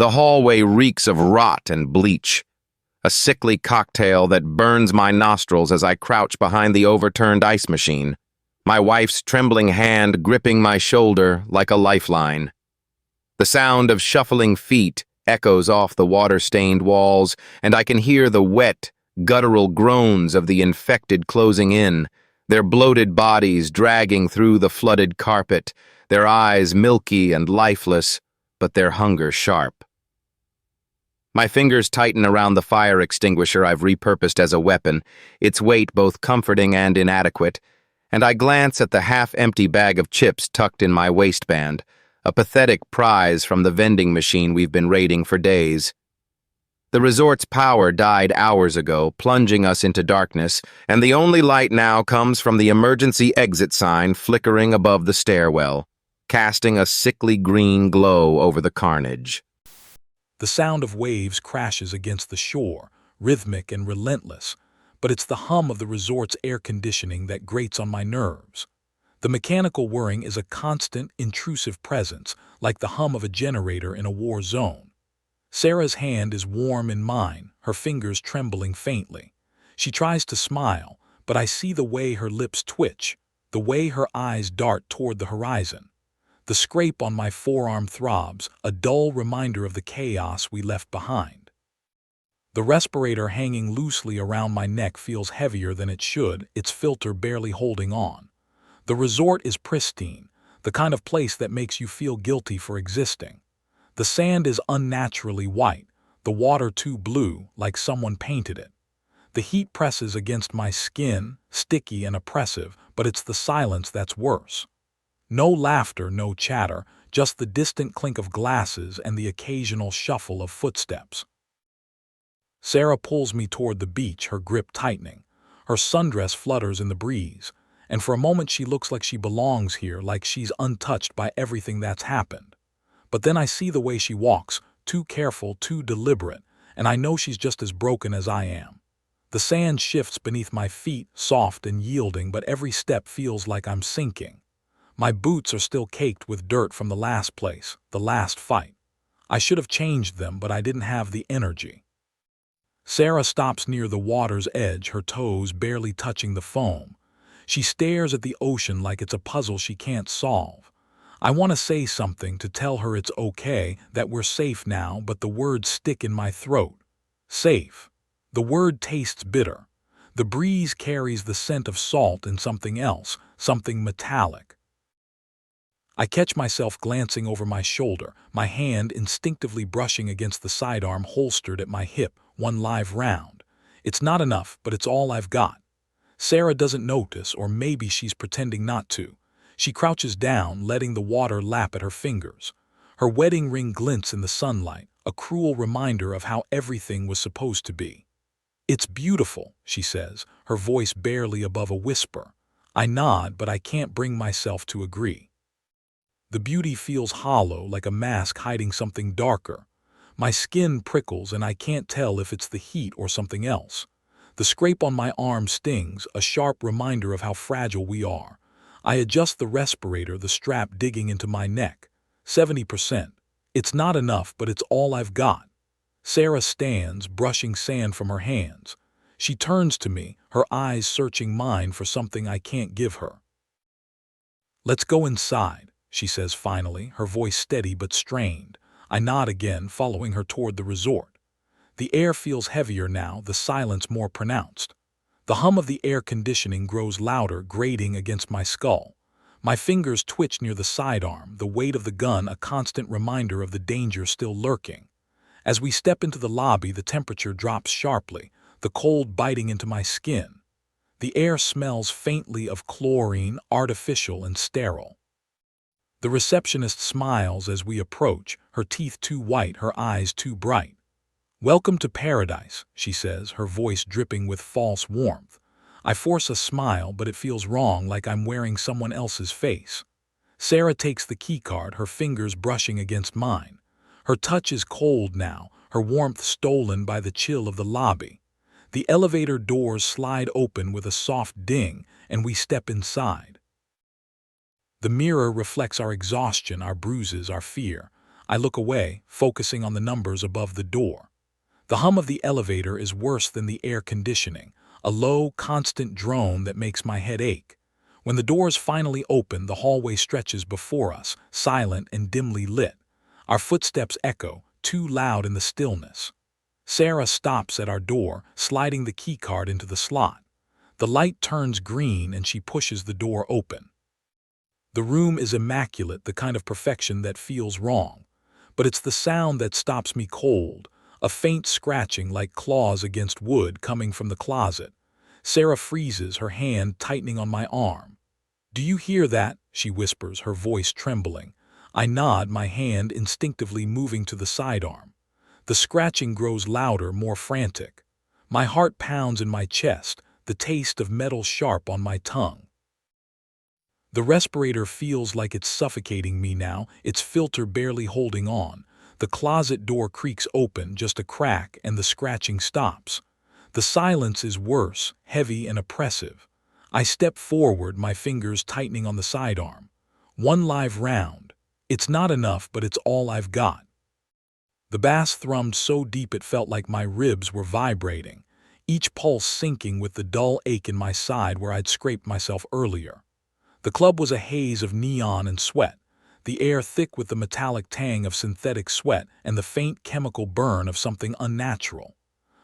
The hallway reeks of rot and bleach, a sickly cocktail that burns my nostrils as I crouch behind the overturned ice machine, my wife's trembling hand gripping my shoulder like a lifeline. The sound of shuffling feet echoes off the water-stained walls, and I can hear the wet, guttural groans of the infected closing in, their bloated bodies dragging through the flooded carpet, their eyes milky and lifeless, but their hunger sharp. My fingers tighten around the fire extinguisher I've repurposed as a weapon, its weight both comforting and inadequate, and I glance at the half-empty bag of chips tucked in my waistband, a pathetic prize from the vending machine we've been raiding for days. The resort's power died hours ago, plunging us into darkness, and the only light now comes from the emergency exit sign flickering above the stairwell, casting a sickly green glow over the carnage. The sound of waves crashes against the shore, rhythmic and relentless, but it's the hum of the resort's air conditioning that grates on my nerves. The mechanical whirring is a constant, intrusive presence, like the hum of a generator in a war zone. Sarah's hand is warm in mine, her fingers trembling faintly. She tries to smile, but I see the way her lips twitch, the way her eyes dart toward the horizon. The scrape on my forearm throbs, a dull reminder of the chaos we left behind. The respirator hanging loosely around my neck feels heavier than it should, its filter barely holding on. The resort is pristine, the kind of place that makes you feel guilty for existing. The sand is unnaturally white, the water too blue, like someone painted it. The heat presses against my skin, sticky and oppressive, but it's the silence that's worse. No laughter, no chatter, just the distant clink of glasses and the occasional shuffle of footsteps. Sarah pulls me toward the beach, her grip tightening. Her sundress flutters in the breeze, and for a moment she looks like she belongs here, like she's untouched by everything that's happened. But then I see the way she walks, too careful, too deliberate, and I know she's just as broken as I am. The sand shifts beneath my feet, soft and yielding, but every step feels like I'm sinking. My boots are still caked with dirt from the last place, the last fight. I should have changed them, but I didn't have the energy. Sarah stops near the water's edge, her toes barely touching the foam. She stares at the ocean like it's a puzzle she can't solve. I want to say something, to tell her it's okay, that we're safe now, but the words stick in my throat. Safe. The word tastes bitter. The breeze carries the scent of salt and something else, something metallic. I catch myself glancing over my shoulder, my hand instinctively brushing against the sidearm holstered at my hip, one live round. It's not enough, but it's all I've got. Sarah doesn't notice, or maybe she's pretending not to. She crouches down, letting the water lap at her fingers. Her wedding ring glints in the sunlight, a cruel reminder of how everything was supposed to be. "It's beautiful," she says, her voice barely above a whisper. I nod, but I can't bring myself to agree. The beauty feels hollow, like a mask hiding something darker. My skin prickles, and I can't tell if it's the heat or something else. The scrape on my arm stings, a sharp reminder of how fragile we are. I adjust the respirator, the strap digging into my neck. 70%. It's not enough, but it's all I've got. Sarah stands, brushing sand from her hands. She turns to me, her eyes searching mine for something I can't give her. "Let's go inside," she says finally, her voice steady but strained. I nod again, following her toward the resort. The air feels heavier now, the silence more pronounced. The hum of the air conditioning grows louder, grating against my skull. My fingers twitch near the sidearm, the weight of the gun a constant reminder of the danger still lurking. As we step into the lobby, the temperature drops sharply, the cold biting into my skin. The air smells faintly of chlorine, artificial and sterile. The receptionist smiles as we approach, her teeth too white, her eyes too bright. "Welcome to paradise," she says, her voice dripping with false warmth. I force a smile, but it feels wrong, like I'm wearing someone else's face. Sarah takes the keycard, her fingers brushing against mine. Her touch is cold now, her warmth stolen by the chill of the lobby. The elevator doors slide open with a soft ding, and we step inside. The mirror reflects our exhaustion, our bruises, our fear. I look away, focusing on the numbers above the door. The hum of the elevator is worse than the air conditioning, a low, constant drone that makes my head ache. When the doors finally open, the hallway stretches before us, silent and dimly lit. Our footsteps echo, too loud in the stillness. Sarah stops at our door, sliding the keycard into the slot. The light turns green and she pushes the door open. The room is immaculate, the kind of perfection that feels wrong. But it's the sound that stops me cold, a faint scratching like claws against wood coming from the closet. Sarah freezes, her hand tightening on my arm. "Do you hear that?" she whispers, her voice trembling. I nod, my hand instinctively moving to the sidearm. The scratching grows louder, more frantic. My heart pounds in my chest, the taste of metal sharp on my tongue. The respirator feels like it's suffocating me now, its filter barely holding on. The closet door creaks open, just a crack, and the scratching stops. The silence is worse, heavy and oppressive. I step forward, my fingers tightening on the sidearm. One live round. It's not enough, but it's all I've got. The bass thrummed so deep it felt like my ribs were vibrating, each pulse sinking with the dull ache in my side where I'd scraped myself earlier. The club was a haze of neon and sweat, the air thick with the metallic tang of synthetic sweat and the faint chemical burn of something unnatural.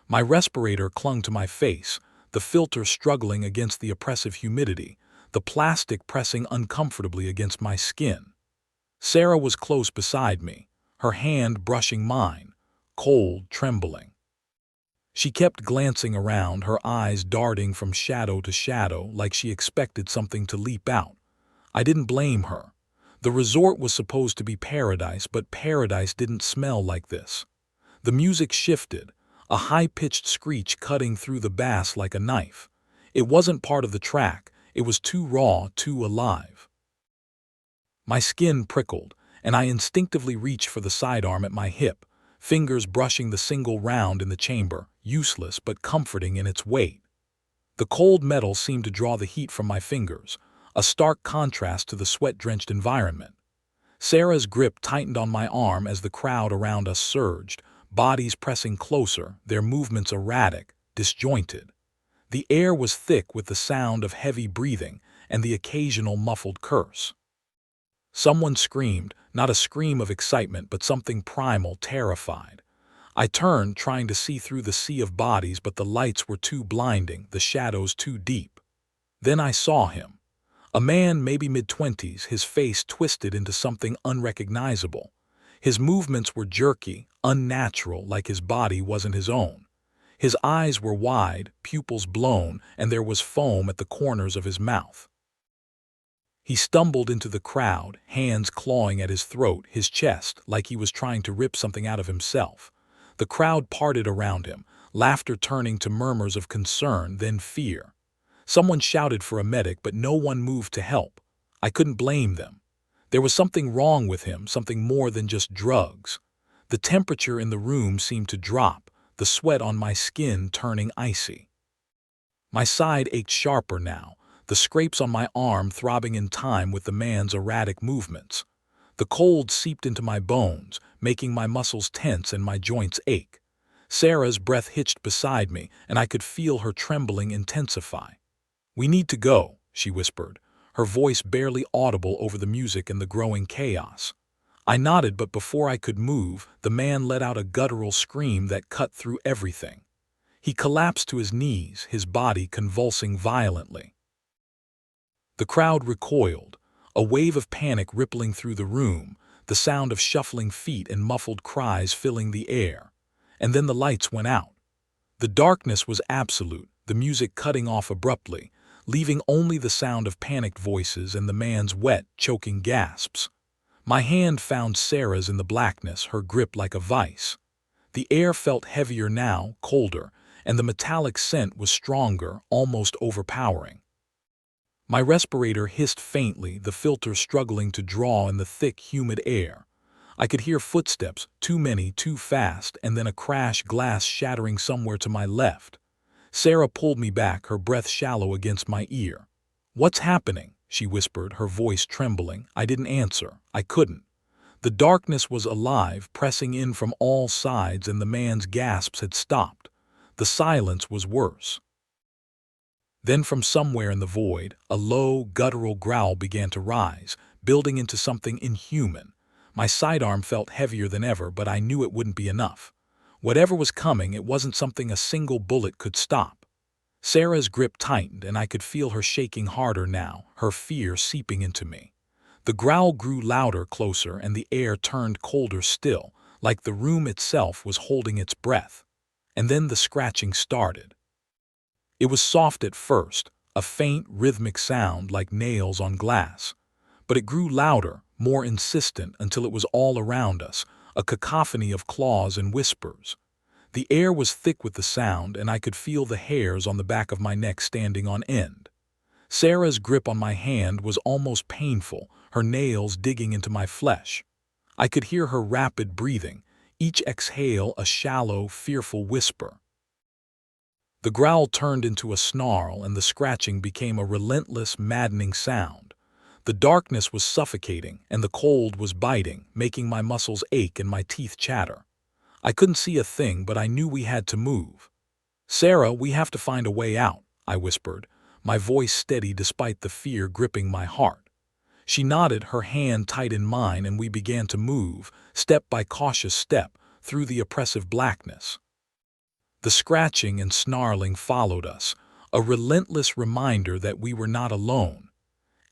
My respirator clung to my face, the filter struggling against the oppressive humidity, the plastic pressing uncomfortably against my skin. Sarah was close beside me, her hand brushing mine, cold, trembling. She kept glancing around, her eyes darting from shadow to shadow like she expected something to leap out. I didn't blame her. The resort was supposed to be paradise, but paradise didn't smell like this. The music shifted, a high-pitched screech cutting through the bass like a knife. It wasn't part of the track, it was too raw, too alive. My skin prickled, and I instinctively reached for the sidearm at my hip, fingers brushing the single round in the chamber, useless but comforting in its weight. The cold metal seemed to draw the heat from my fingers, a stark contrast to the sweat-drenched environment. Sarah's grip tightened on my arm as the crowd around us surged, bodies pressing closer, their movements erratic, disjointed. The air was thick with the sound of heavy breathing and the occasional muffled curse. Someone screamed, not a scream of excitement, but something primal, terrified. I turned, trying to see through the sea of bodies, but the lights were too blinding, the shadows too deep. Then I saw him. A man, maybe mid-20s, his face twisted into something unrecognizable. His movements were jerky, unnatural, like his body wasn't his own. His eyes were wide, pupils blown, and there was foam at the corners of his mouth. He stumbled into the crowd, hands clawing at his throat, his chest, like he was trying to rip something out of himself. The crowd parted around him, laughter turning to murmurs of concern, then fear. Someone shouted for a medic, but no one moved to help. I couldn't blame them. There was something wrong with him, something more than just drugs. The temperature in the room seemed to drop, the sweat on my skin turning icy. My side ached sharper now, the scrapes on my arm throbbing in time with the man's erratic movements. The cold seeped into my bones, making my muscles tense and my joints ache. Sarah's breath hitched beside me, and I could feel her trembling intensify. "We need to go," she whispered, her voice barely audible over the music and the growing chaos. I nodded, but before I could move, the man let out a guttural scream that cut through everything. He collapsed to his knees, his body convulsing violently. The crowd recoiled, a wave of panic rippling through the room, the sound of shuffling feet and muffled cries filling the air. And then the lights went out. The darkness was absolute, the music cutting off abruptly, leaving only the sound of panicked voices and the man's wet, choking gasps. My hand found Sarah's in the blackness, her grip like a vice. The air felt heavier now, colder, and the metallic scent was stronger, almost overpowering. My respirator hissed faintly, the filter struggling to draw in the thick, humid air. I could hear footsteps, too many, too fast, and then a crash, glass shattering somewhere to my left. Sarah pulled me back, her breath shallow against my ear. "What's happening?" she whispered, her voice trembling. I didn't answer. I couldn't. The darkness was alive, pressing in from all sides, and the man's gasps had stopped. The silence was worse. Then from somewhere in the void, a low, guttural growl began to rise, building into something inhuman. My sidearm felt heavier than ever, but I knew it wouldn't be enough. Whatever was coming, it wasn't something a single bullet could stop. Sarah's grip tightened, and I could feel her shaking harder now, her fear seeping into me. The growl grew louder, closer, and the air turned colder still, like the room itself was holding its breath. And then the scratching started. It was soft at first, a faint, rhythmic sound like nails on glass. But it grew louder, more insistent, until it was all around us, a cacophony of claws and whispers. The air was thick with the sound, and I could feel the hairs on the back of my neck standing on end. Sarah's grip on my hand was almost painful, her nails digging into my flesh. I could hear her rapid breathing, each exhale a shallow, fearful whisper. The growl turned into a snarl, and the scratching became a relentless, maddening sound. The darkness was suffocating, and the cold was biting, making my muscles ache and my teeth chatter. I couldn't see a thing, but I knew we had to move. "Sarah, we have to find a way out," I whispered, my voice steady despite the fear gripping my heart. She nodded, her hand tight in mine, and we began to move, step by cautious step, through the oppressive blackness. The scratching and snarling followed us, a relentless reminder that we were not alone.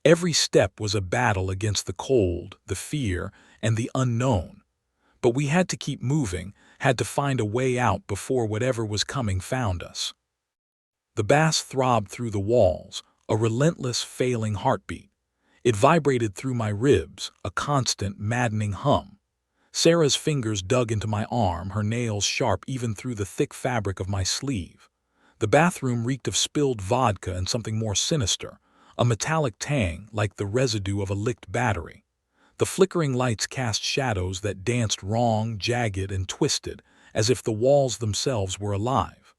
Every step was a battle against the cold, the fear, and the unknown. But we had to keep moving, had to find a way out before whatever was coming found us. The bass throbbed through the walls, a relentless, failing heartbeat. It vibrated through my ribs, a constant, maddening hum. Sarah's fingers dug into my arm, her nails sharp even through the thick fabric of my sleeve. The bathroom reeked of spilled vodka and something more sinister, a metallic tang like the residue of a licked battery. The flickering lights cast shadows that danced wrong, jagged, and twisted, as if the walls themselves were alive.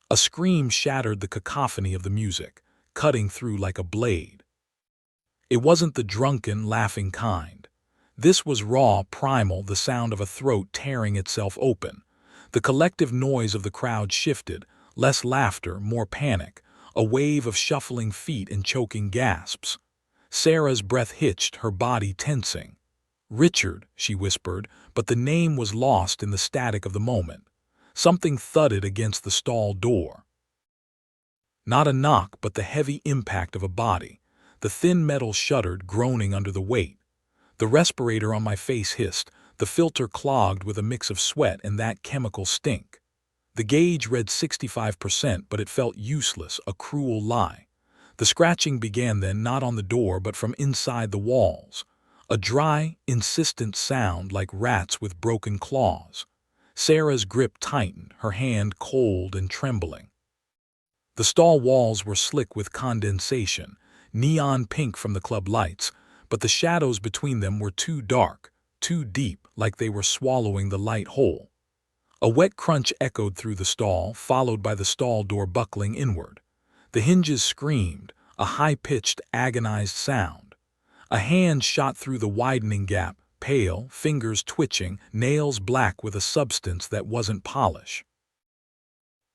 A scream shattered the cacophony of the music, cutting through like a blade. It wasn't the drunken, laughing kind. This was raw, primal, the sound of a throat tearing itself open. The collective noise of the crowd shifted, less laughter, more panic, a wave of shuffling feet and choking gasps. Sarah's breath hitched, her body tensing. "Richard," she whispered, but the name was lost in the static of the moment. Something thudded against the stall door. Not a knock, but the heavy impact of a body. The thin metal shuddered, groaning under the weight. The respirator on my face hissed, the filter clogged with a mix of sweat and that chemical stink. The gauge read 65%, but it felt useless, a cruel lie. The scratching began then, not on the door, but from inside the walls. A dry, insistent sound like rats with broken claws. Sarah's grip tightened, her hand cold and trembling. The stall walls were slick with condensation, neon pink from the club lights, but the shadows between them were too dark, too deep, like they were swallowing the light whole. A wet crunch echoed through the stall, followed by the stall door buckling inward. The hinges screamed, a high-pitched, agonized sound. A hand shot through the widening gap, pale, fingers twitching, nails black with a substance that wasn't polish.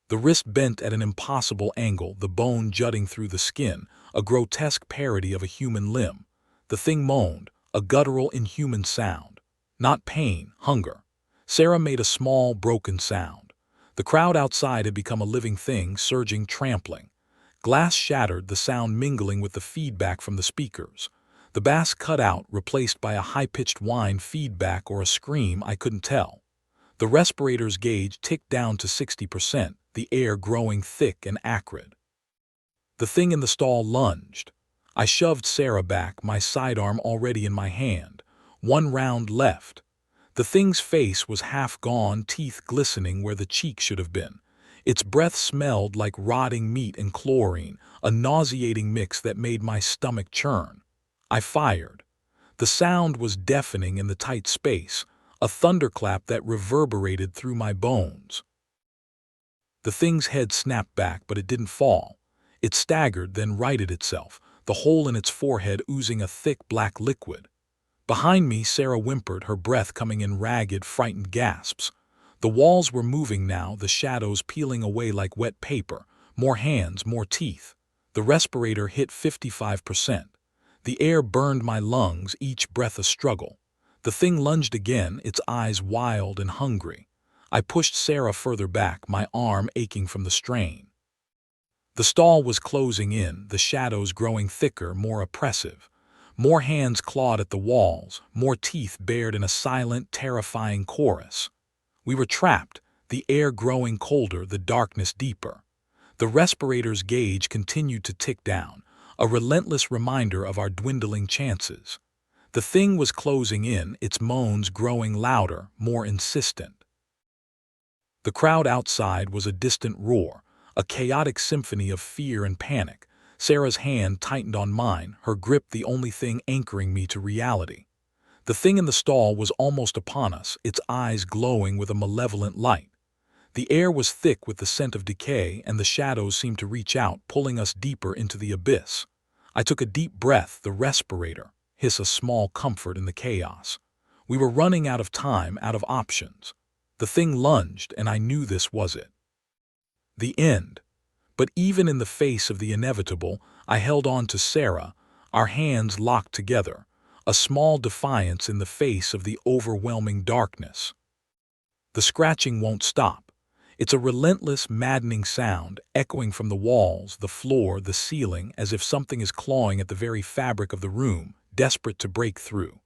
The wrist bent at an impossible angle, the bone jutting through the skin, a grotesque parody of a human limb. The thing moaned, a guttural, inhuman sound. Not pain, hunger. Sarah made a small, broken sound. The crowd outside had become a living thing, surging, trampling. Glass shattered, the sound mingling with the feedback from the speakers. The bass cut out, replaced by a high-pitched whine, feedback, or a scream, I couldn't tell. The respirator's gauge ticked down to 60%, the air growing thick and acrid. The thing in the stall lunged. I shoved Sarah back, my sidearm already in my hand. One round left. The thing's face was half gone, teeth glistening where the cheek should have been. Its breath smelled like rotting meat and chlorine, a nauseating mix that made my stomach churn. I fired. The sound was deafening in the tight space, a thunderclap that reverberated through my bones. The thing's head snapped back, but it didn't fall. It staggered, then righted itself, the hole in its forehead oozing a thick black liquid. Behind me, Sarah whimpered, her breath coming in ragged, frightened gasps. The walls were moving now, the shadows peeling away like wet paper. More hands, more teeth. The respirator hit 55%. The air burned my lungs, each breath a struggle. The thing lunged again, its eyes wild and hungry. I pushed Sarah further back, my arm aching from the strain. The stall was closing in, the shadows growing thicker, more oppressive. More hands clawed at the walls, more teeth bared in a silent, terrifying chorus. We were trapped, the air growing colder, the darkness deeper. The respirator's gauge continued to tick down, a relentless reminder of our dwindling chances. The thing was closing in, its moans growing louder, more insistent. The crowd outside was a distant roar, a chaotic symphony of fear and panic. Sarah's hand tightened on mine, her grip the only thing anchoring me to reality. The thing in the stall was almost upon us, its eyes glowing with a malevolent light. The air was thick with the scent of decay, and the shadows seemed to reach out, pulling us deeper into the abyss. I took a deep breath, the respirator, hiss a small comfort in the chaos. We were running out of time, out of options. The thing lunged, and I knew this was it. The end. But even in the face of the inevitable, I held on to Sarah, our hands locked together, a small defiance in the face of the overwhelming darkness. The scratching won't stop. It's a relentless, maddening sound, echoing from the walls, the floor, the ceiling, as if something is clawing at the very fabric of the room, desperate to break through.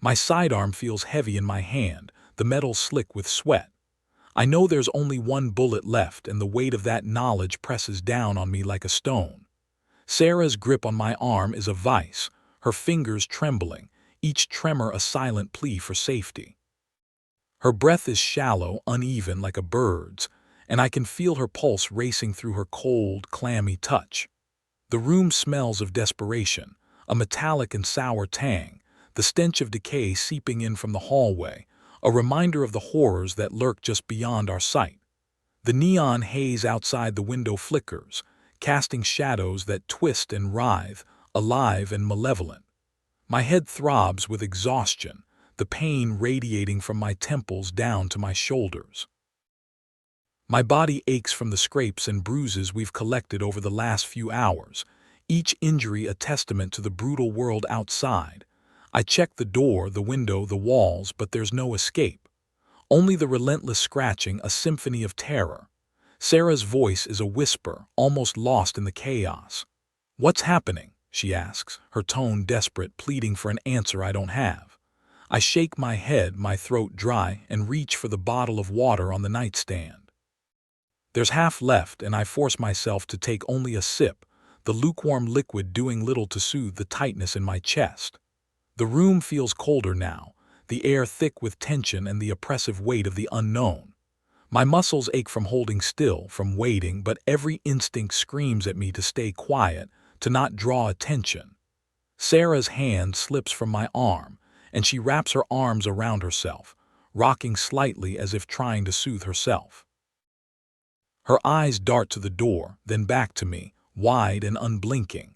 My sidearm feels heavy in my hand, the metal slick with sweat. I know there's only one bullet left, and the weight of that knowledge presses down on me like a stone. Sarah's grip on my arm is a vice, her fingers trembling, each tremor a silent plea for safety. Her breath is shallow, uneven like a bird's, and I can feel her pulse racing through her cold, clammy touch. The room smells of desperation, a metallic and sour tang, the stench of decay seeping in from the hallway, a reminder of the horrors that lurk just beyond our sight. The neon haze outside the window flickers, casting shadows that twist and writhe, alive and malevolent. My head throbs with exhaustion, the pain radiating from my temples down to my shoulders. My body aches from the scrapes and bruises we've collected over the last few hours, each injury a testament to the brutal world outside. I check the door, the window, the walls, but there's no escape. Only the relentless scratching, a symphony of terror. Sarah's voice is a whisper, almost lost in the chaos. "What's happening?" she asks, her tone desperate, pleading for an answer I don't have. I shake my head, my throat dry, and reach for the bottle of water on the nightstand. There's half left, and I force myself to take only a sip, the lukewarm liquid doing little to soothe the tightness in my chest. The room feels colder now, the air thick with tension and the oppressive weight of the unknown. My muscles ache from holding still, from waiting, but every instinct screams at me to stay quiet, to not draw attention. Sarah's hand slips from my arm, and she wraps her arms around herself, rocking slightly as if trying to soothe herself. Her eyes dart to the door, then back to me, wide and unblinking.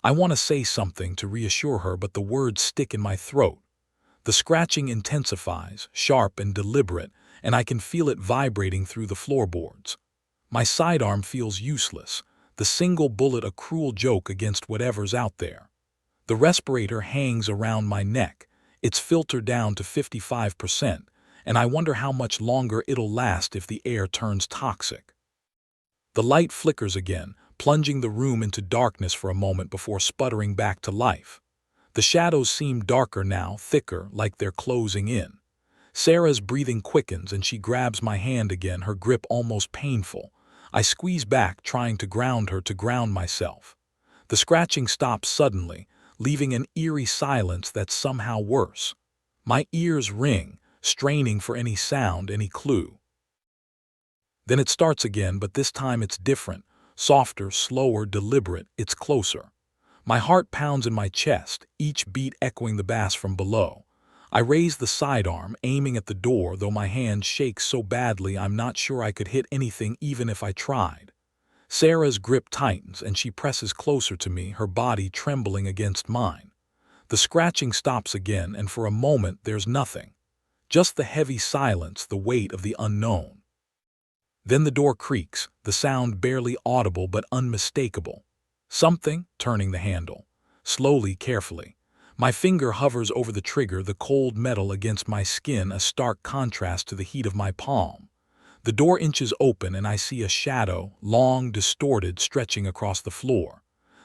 I want to say something to reassure her, but the words stick in my throat. The scratching intensifies, sharp and deliberate, and I can feel it vibrating through the floorboards. My sidearm feels useless, the single bullet a cruel joke against whatever's out there. The respirator hangs around my neck, its filter down to 55%, and I wonder how much longer it'll last if the air turns toxic. The light flickers again, plunging the room into darkness for a moment before sputtering back to life. The shadows seem darker now, thicker, like they're closing in. Sarah's breathing quickens and she grabs my hand again, her grip almost painful. I squeeze back, trying to ground her, to ground myself. The scratching stops suddenly, leaving an eerie silence that's somehow worse. My ears ring, straining for any sound, any clue. Then it starts again, but this time it's different. Softer, slower, deliberate, it's closer. My heart pounds in my chest, each beat echoing the bass from below. I raise the sidearm, aiming at the door, though my hand shakes so badly I'm not sure I could hit anything even if I tried. Sarah's grip tightens and she presses closer to me, her body trembling against mine. The scratching stops again, and for a moment there's nothing. Just the heavy silence, the weight of the unknown. Then the door creaks, the sound barely audible but unmistakable. Something turning the handle. Slowly, carefully. My finger hovers over the trigger, the cold metal against my skin, a stark contrast to the heat of my palm. The door inches open and I see a shadow, long, distorted, stretching across the floor.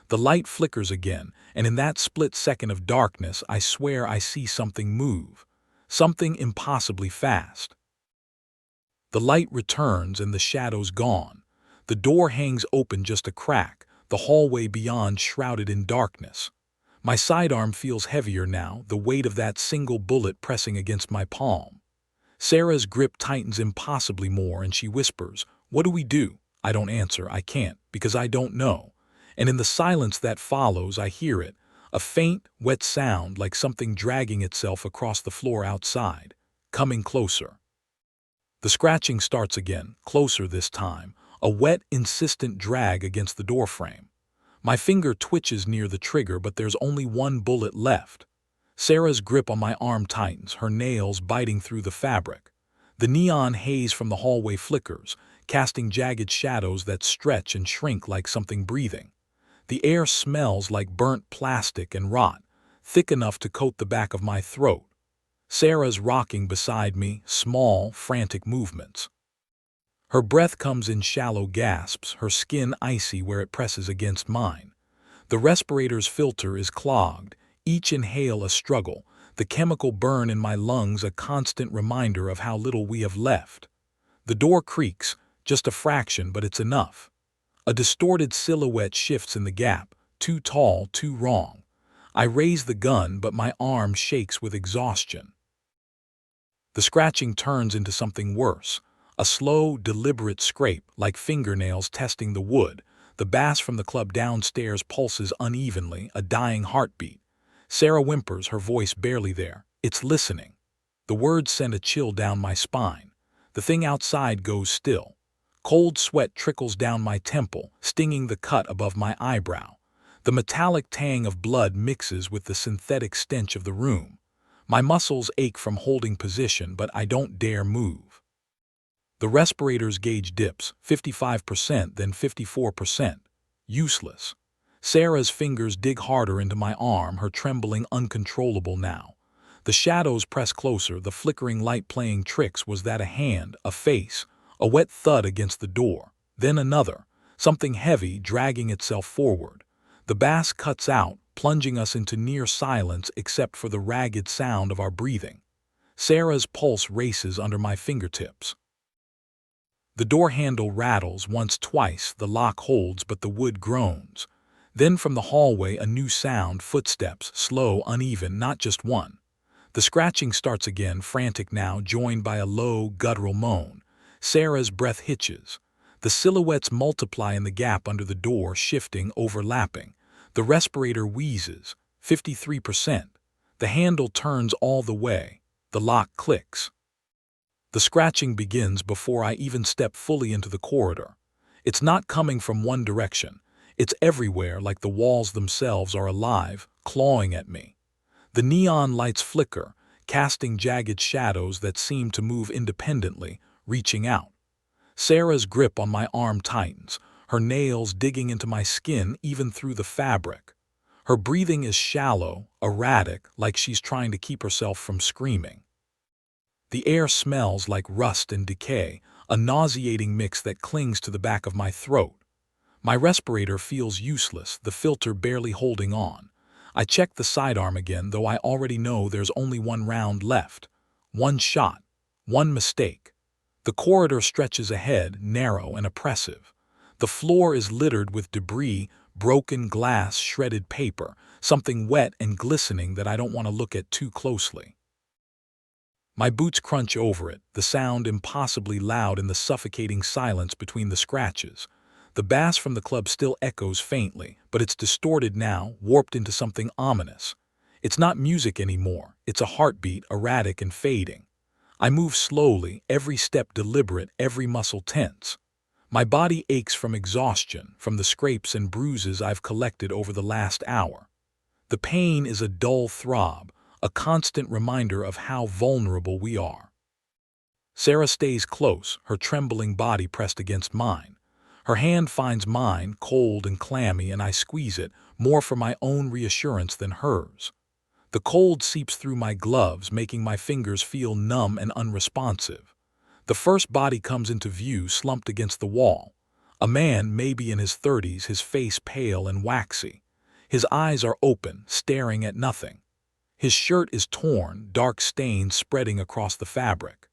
The light flickers again, and in that split second of darkness, I swear I see something move. Something impossibly fast. The light returns and the shadow's gone. The door hangs open just a crack, the hallway beyond shrouded in darkness. My sidearm feels heavier now, the weight of that single bullet pressing against my palm. Sarah's grip tightens impossibly more and she whispers, "What do we do?" I don't answer, I can't, because I don't know. And in the silence that follows, I hear it, a faint, wet sound like something dragging itself across the floor outside, coming closer. The scratching starts again, closer this time, a wet, insistent drag against the doorframe. My finger twitches near the trigger, but there's only one bullet left. Sarah's grip on my arm tightens, her nails biting through the fabric. The neon haze from the hallway flickers, casting jagged shadows that stretch and shrink like something breathing. The air smells like burnt plastic and rot, thick enough to coat the back of my throat. Sarah's rocking beside me, small, frantic movements. Her breath comes in shallow gasps, her skin icy where it presses against mine. The respirator's filter is clogged, each inhale a struggle, the chemical burn in my lungs a constant reminder of how little we have left. The door creaks, just a fraction, but it's enough. A distorted silhouette shifts in the gap, too tall, too wrong. I raise the gun, but my arm shakes with exhaustion. The scratching turns into something worse, a slow, deliberate scrape, like fingernails testing the wood. The bass from the club downstairs pulses unevenly, a dying heartbeat. Sarah whimpers, her voice barely there. It's listening. The words send a chill down my spine. The thing outside goes still. Cold sweat trickles down my temple, stinging the cut above my eyebrow. The metallic tang of blood mixes with the synthetic stench of the room. My muscles ache from holding position, but I don't dare move. The respirator's gauge dips, 55%, then 54%. Useless. Sarah's fingers dig harder into my arm, her trembling uncontrollable now. The shadows press closer, the flickering light playing tricks. Was that a hand, a face, a wet thud against the door? Then another, something heavy dragging itself forward. The bass cuts out, plunging us into near silence except for the ragged sound of our breathing. Sarah's pulse races under my fingertips. The door handle rattles once, twice, the lock holds, but the wood groans. Then from the hallway a new sound, footsteps, slow, uneven, not just one. The scratching starts again, frantic now, joined by a low, guttural moan. Sarah's breath hitches. The silhouettes multiply in the gap under the door, shifting, overlapping. The respirator wheezes, 53%. The handle turns all the way. The lock clicks. The scratching begins before I even step fully into the corridor. It's not coming from one direction. It's everywhere, like the walls themselves are alive, clawing at me. The neon lights flicker, casting jagged shadows that seem to move independently, reaching out. Sarah's grip on my arm tightens, her nails digging into my skin even through the fabric. Her breathing is shallow, erratic, like she's trying to keep herself from screaming. The air smells like rust and decay, a nauseating mix that clings to the back of my throat. My respirator feels useless, the filter barely holding on. I check the sidearm again, though I already know there's only one round left. One shot. One mistake. The corridor stretches ahead, narrow and oppressive. The floor is littered with debris, broken glass, shredded paper, something wet and glistening that I don't want to look at too closely. My boots crunch over it, the sound impossibly loud in the suffocating silence between the scratches. The bass from the club still echoes faintly, but it's distorted now, warped into something ominous. It's not music anymore, it's a heartbeat, erratic and fading. I move slowly, every step deliberate, every muscle tense. My body aches from exhaustion, from the scrapes and bruises I've collected over the last hour. The pain is a dull throb, a constant reminder of how vulnerable we are. Sarah stays close, her trembling body pressed against mine. Her hand finds mine, cold and clammy, and I squeeze it, more for my own reassurance than hers. The cold seeps through my gloves, making my fingers feel numb and unresponsive. The first body comes into view, slumped against the wall. A man, maybe in his 30s, his face pale and waxy. His eyes are open, staring at nothing. His shirt is torn, dark stains spreading across the fabric.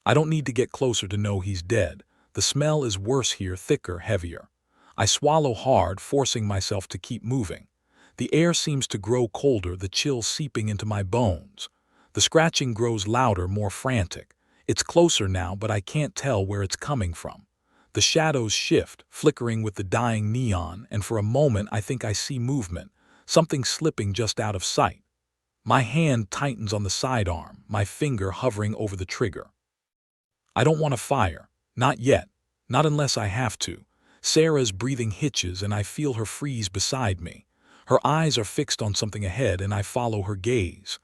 I don't need to get closer to know he's dead. The smell is worse here, thicker, heavier. I swallow hard, forcing myself to keep moving. The air seems to grow colder, the chill seeping into my bones. The scratching grows louder, more frantic. It's closer now, but I can't tell where it's coming from. The shadows shift, flickering with the dying neon, and for a moment I think I see movement, something slipping just out of sight. My hand tightens on the sidearm, my finger hovering over the trigger. I don't want to fire. Not yet. Not unless I have to. Sarah's breathing hitches and I feel her freeze beside me. Her eyes are fixed on something ahead and I follow her gaze.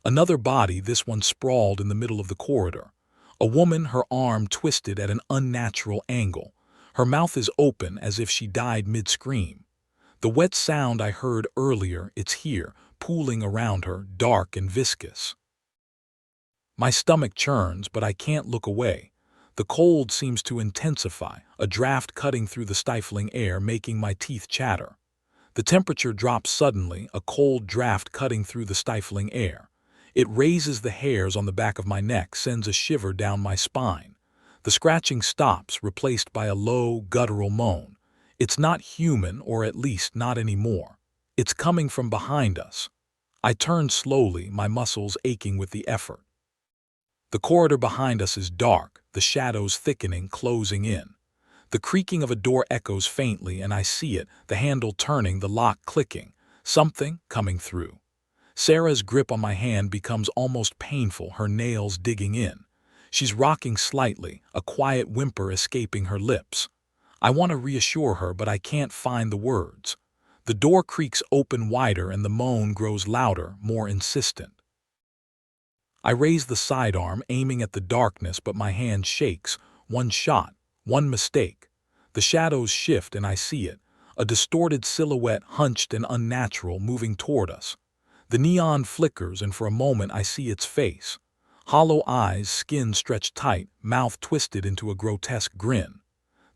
Another body, this one sprawled in the middle of the corridor. A woman, her arm twisted at an unnatural angle. Her mouth is open as if she died mid-scream. The wet sound I heard earlier, it's here, pooling around her, dark and viscous. My stomach churns, but I can't look away. The cold seems to intensify, a draft cutting through the stifling air, making my teeth chatter. The temperature drops suddenly, a cold draft cutting through the stifling air. It raises the hairs on the back of my neck, sends a shiver down my spine. The scratching stops, replaced by a low, guttural moan. It's not human, or at least not anymore. It's coming from behind us. I turn slowly, my muscles aching with the effort. The corridor behind us is dark, the shadows thickening, closing in. The creaking of a door echoes faintly, and I see it, the handle turning, the lock clicking. Something coming through. Sarah's grip on my hand becomes almost painful, her nails digging in. She's rocking slightly, a quiet whimper escaping her lips. I want to reassure her, but I can't find the words. The door creaks open wider and the moan grows louder, more insistent. I raise the sidearm, aiming at the darkness, but my hand shakes. One shot, one mistake. The shadows shift and I see it, a distorted silhouette, hunched and unnatural, moving toward us. The neon flickers and for a moment I see its face. Hollow eyes, skin stretched tight, mouth twisted into a grotesque grin.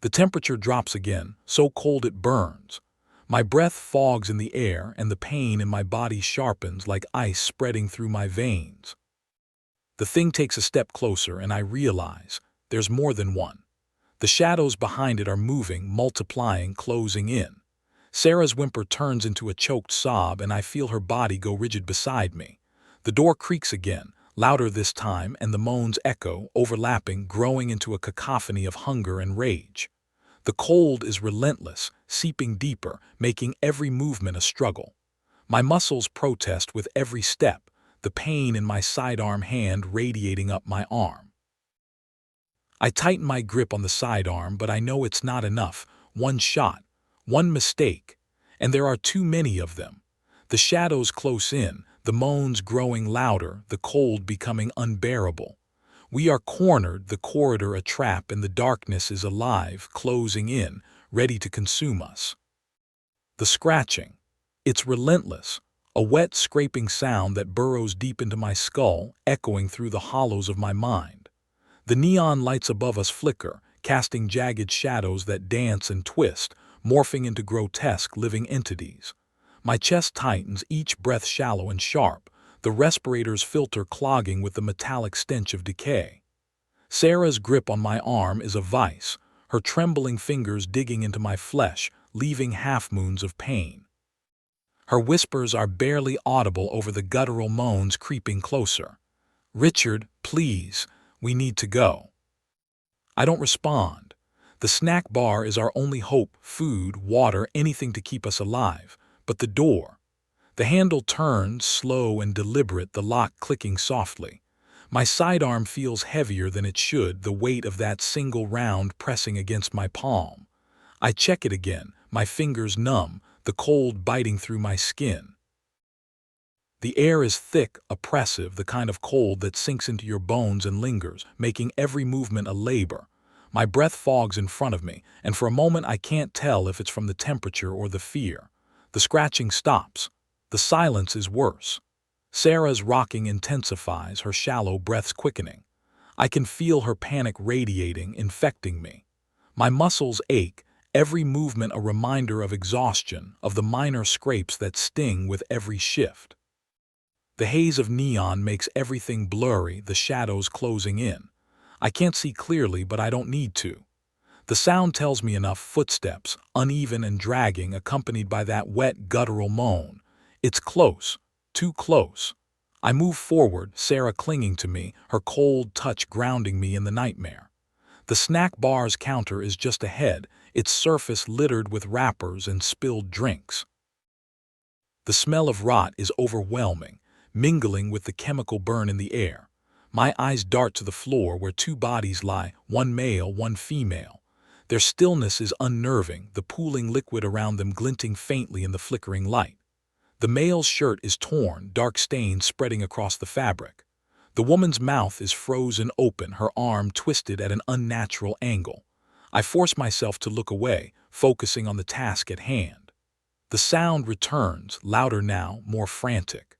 The temperature drops again, so cold it burns. My breath fogs in the air and the pain in my body sharpens like ice spreading through my veins. The thing takes a step closer and I realize there's more than one. The shadows behind it are moving, multiplying, closing in. Sarah's whimper turns into a choked sob and I feel her body go rigid beside me. The door creaks again, louder this time, and the moans echo, overlapping, growing into a cacophony of hunger and rage. The cold is relentless, seeping deeper, making every movement a struggle. My muscles protest with every step, the pain in my sidearm hand radiating up my arm. I tighten my grip on the sidearm, but I know it's not enough. One shot, one mistake, and there are too many of them. The shadows close in, the moans growing louder, the cold becoming unbearable. We are cornered, the corridor a trap, and the darkness is alive, closing in, ready to consume us. The scratching. It's relentless, a wet, scraping sound that burrows deep into my skull, echoing through the hollows of my mind. The neon lights above us flicker, casting jagged shadows that dance and twist, morphing into grotesque living entities. My chest tightens, each breath shallow and sharp, the respirator's filter clogging with the metallic stench of decay. Sarah's grip on my arm is a vice, her trembling fingers digging into my flesh, leaving half-moons of pain. Her whispers are barely audible over the guttural moans creeping closer. "Richard, please, we need to go." I don't respond. The snack bar is our only hope, food, water, anything to keep us alive. But the door. The handle turns, slow and deliberate, the lock clicking softly. My sidearm feels heavier than it should, the weight of that single round pressing against my palm. I check it again, my fingers numb, the cold biting through my skin. The air is thick, oppressive, the kind of cold that sinks into your bones and lingers, making every movement a labor. My breath fogs in front of me, and for a moment I can't tell if it's from the temperature or the fear. The scratching stops. The silence is worse. Sarah's rocking intensifies, her shallow breaths quickening. I can feel her panic radiating, infecting me. My muscles ache, every movement a reminder of exhaustion, of the minor scrapes that sting with every shift. The haze of neon makes everything blurry, the shadows closing in. I can't see clearly, but I don't need to. The sound tells me enough: footsteps, uneven and dragging, accompanied by that wet, guttural moan. It's close, too close. I move forward, Sarah clinging to me, her cold touch grounding me in the nightmare. The snack bar's counter is just ahead, its surface littered with wrappers and spilled drinks. The smell of rot is overwhelming, mingling with the chemical burn in the air. My eyes dart to the floor where two bodies lie, one male, one female. Their stillness is unnerving, the pooling liquid around them glinting faintly in the flickering light. The male's shirt is torn, dark stains spreading across the fabric. The woman's mouth is frozen open, her arm twisted at an unnatural angle. I force myself to look away, focusing on the task at hand. The sound returns, louder now, more frantic.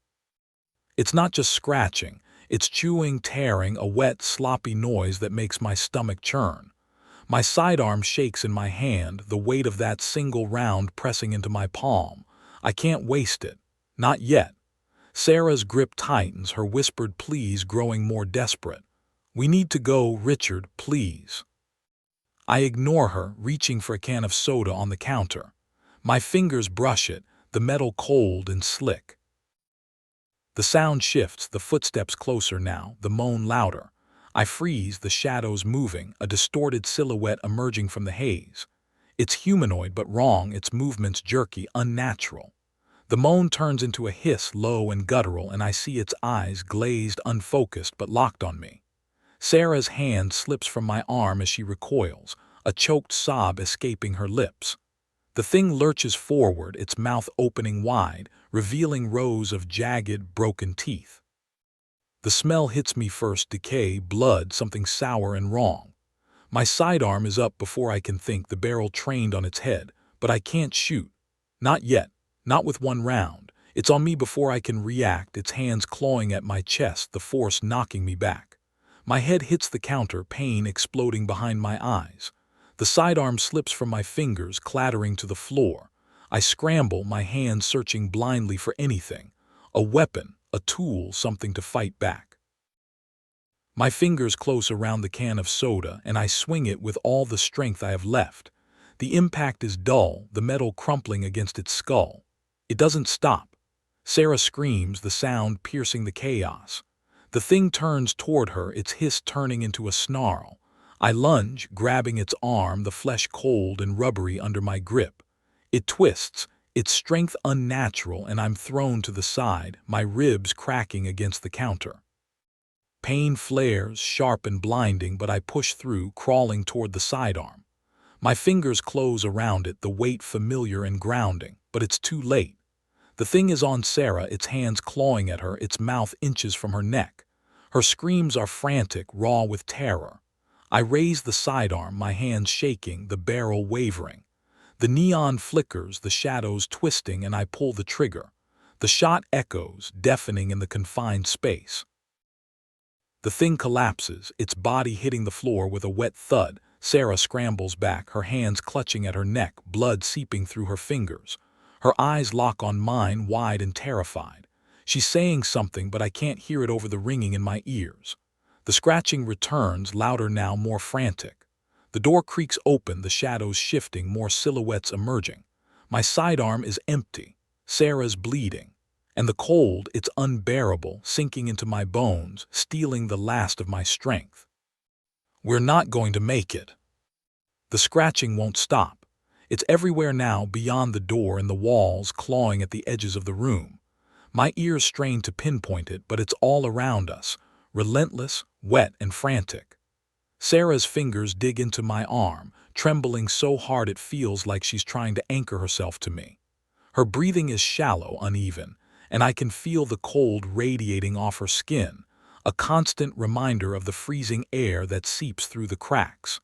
It's not just scratching, it's chewing, tearing, a wet, sloppy noise that makes my stomach churn. My sidearm shakes in my hand, the weight of that single round pressing into my palm. I can't waste it. Not yet. Sarah's grip tightens, her whispered pleas growing more desperate. "We need to go, Richard, please." I ignore her, reaching for a can of soda on the counter. My fingers brush it, the metal cold and slick. The sound shifts, the footsteps closer now, the moan louder. I freeze, the shadows moving, a distorted silhouette emerging from the haze. It's humanoid but wrong, its movements jerky, unnatural. The moan turns into a hiss, low and guttural, and I see its eyes, glazed, unfocused, but locked on me. Sarah's hand slips from my arm as she recoils, a choked sob escaping her lips. The thing lurches forward, its mouth opening wide, revealing rows of jagged, broken teeth. The smell hits me first: decay, blood, something sour and wrong. My sidearm is up before I can think, the barrel trained on its head, but I can't shoot. Not yet, not with one round. It's on me before I can react, its hands clawing at my chest, the force knocking me back. My head hits the counter, pain exploding behind my eyes. The sidearm slips from my fingers, clattering to the floor. I scramble, my hands searching blindly for anything. A weapon, a tool, something to fight back. My fingers close around the can of soda, and I swing it with all the strength I have left. The impact is dull, the metal crumpling against its skull. It doesn't stop. Sarah screams, the sound piercing the chaos. The thing turns toward her, its hiss turning into a snarl. I lunge, grabbing its arm, the flesh cold and rubbery under my grip. It twists, its strength unnatural, and I'm thrown to the side, my ribs cracking against the counter. Pain flares, sharp and blinding, but I push through, crawling toward the sidearm. My fingers close around it, the weight familiar and grounding, but it's too late. The thing is on Sarah, its hands clawing at her, its mouth inches from her neck. Her screams are frantic, raw with terror. I raise the sidearm, my hands shaking, the barrel wavering. The neon flickers, the shadows twisting, and I pull the trigger. The shot echoes, deafening in the confined space. The thing collapses, its body hitting the floor with a wet thud. Sarah scrambles back, her hands clutching at her neck, blood seeping through her fingers. Her eyes lock on mine, wide and terrified. She's saying something, but I can't hear it over the ringing in my ears. The scratching returns, louder now, more frantic. The door creaks open, the shadows shifting, more silhouettes emerging. My sidearm is empty. Sarah's bleeding. And the cold, it's unbearable, sinking into my bones, stealing the last of my strength. We're not going to make it. The scratching won't stop. It's everywhere now, beyond the door and the walls, clawing at the edges of the room. My ears strain to pinpoint it, but it's all around us, relentless, wet, and frantic. Sarah's fingers dig into my arm, trembling so hard it feels like she's trying to anchor herself to me. Her breathing is shallow, uneven, and I can feel the cold radiating off her skin, a constant reminder of the freezing air that seeps through the cracks.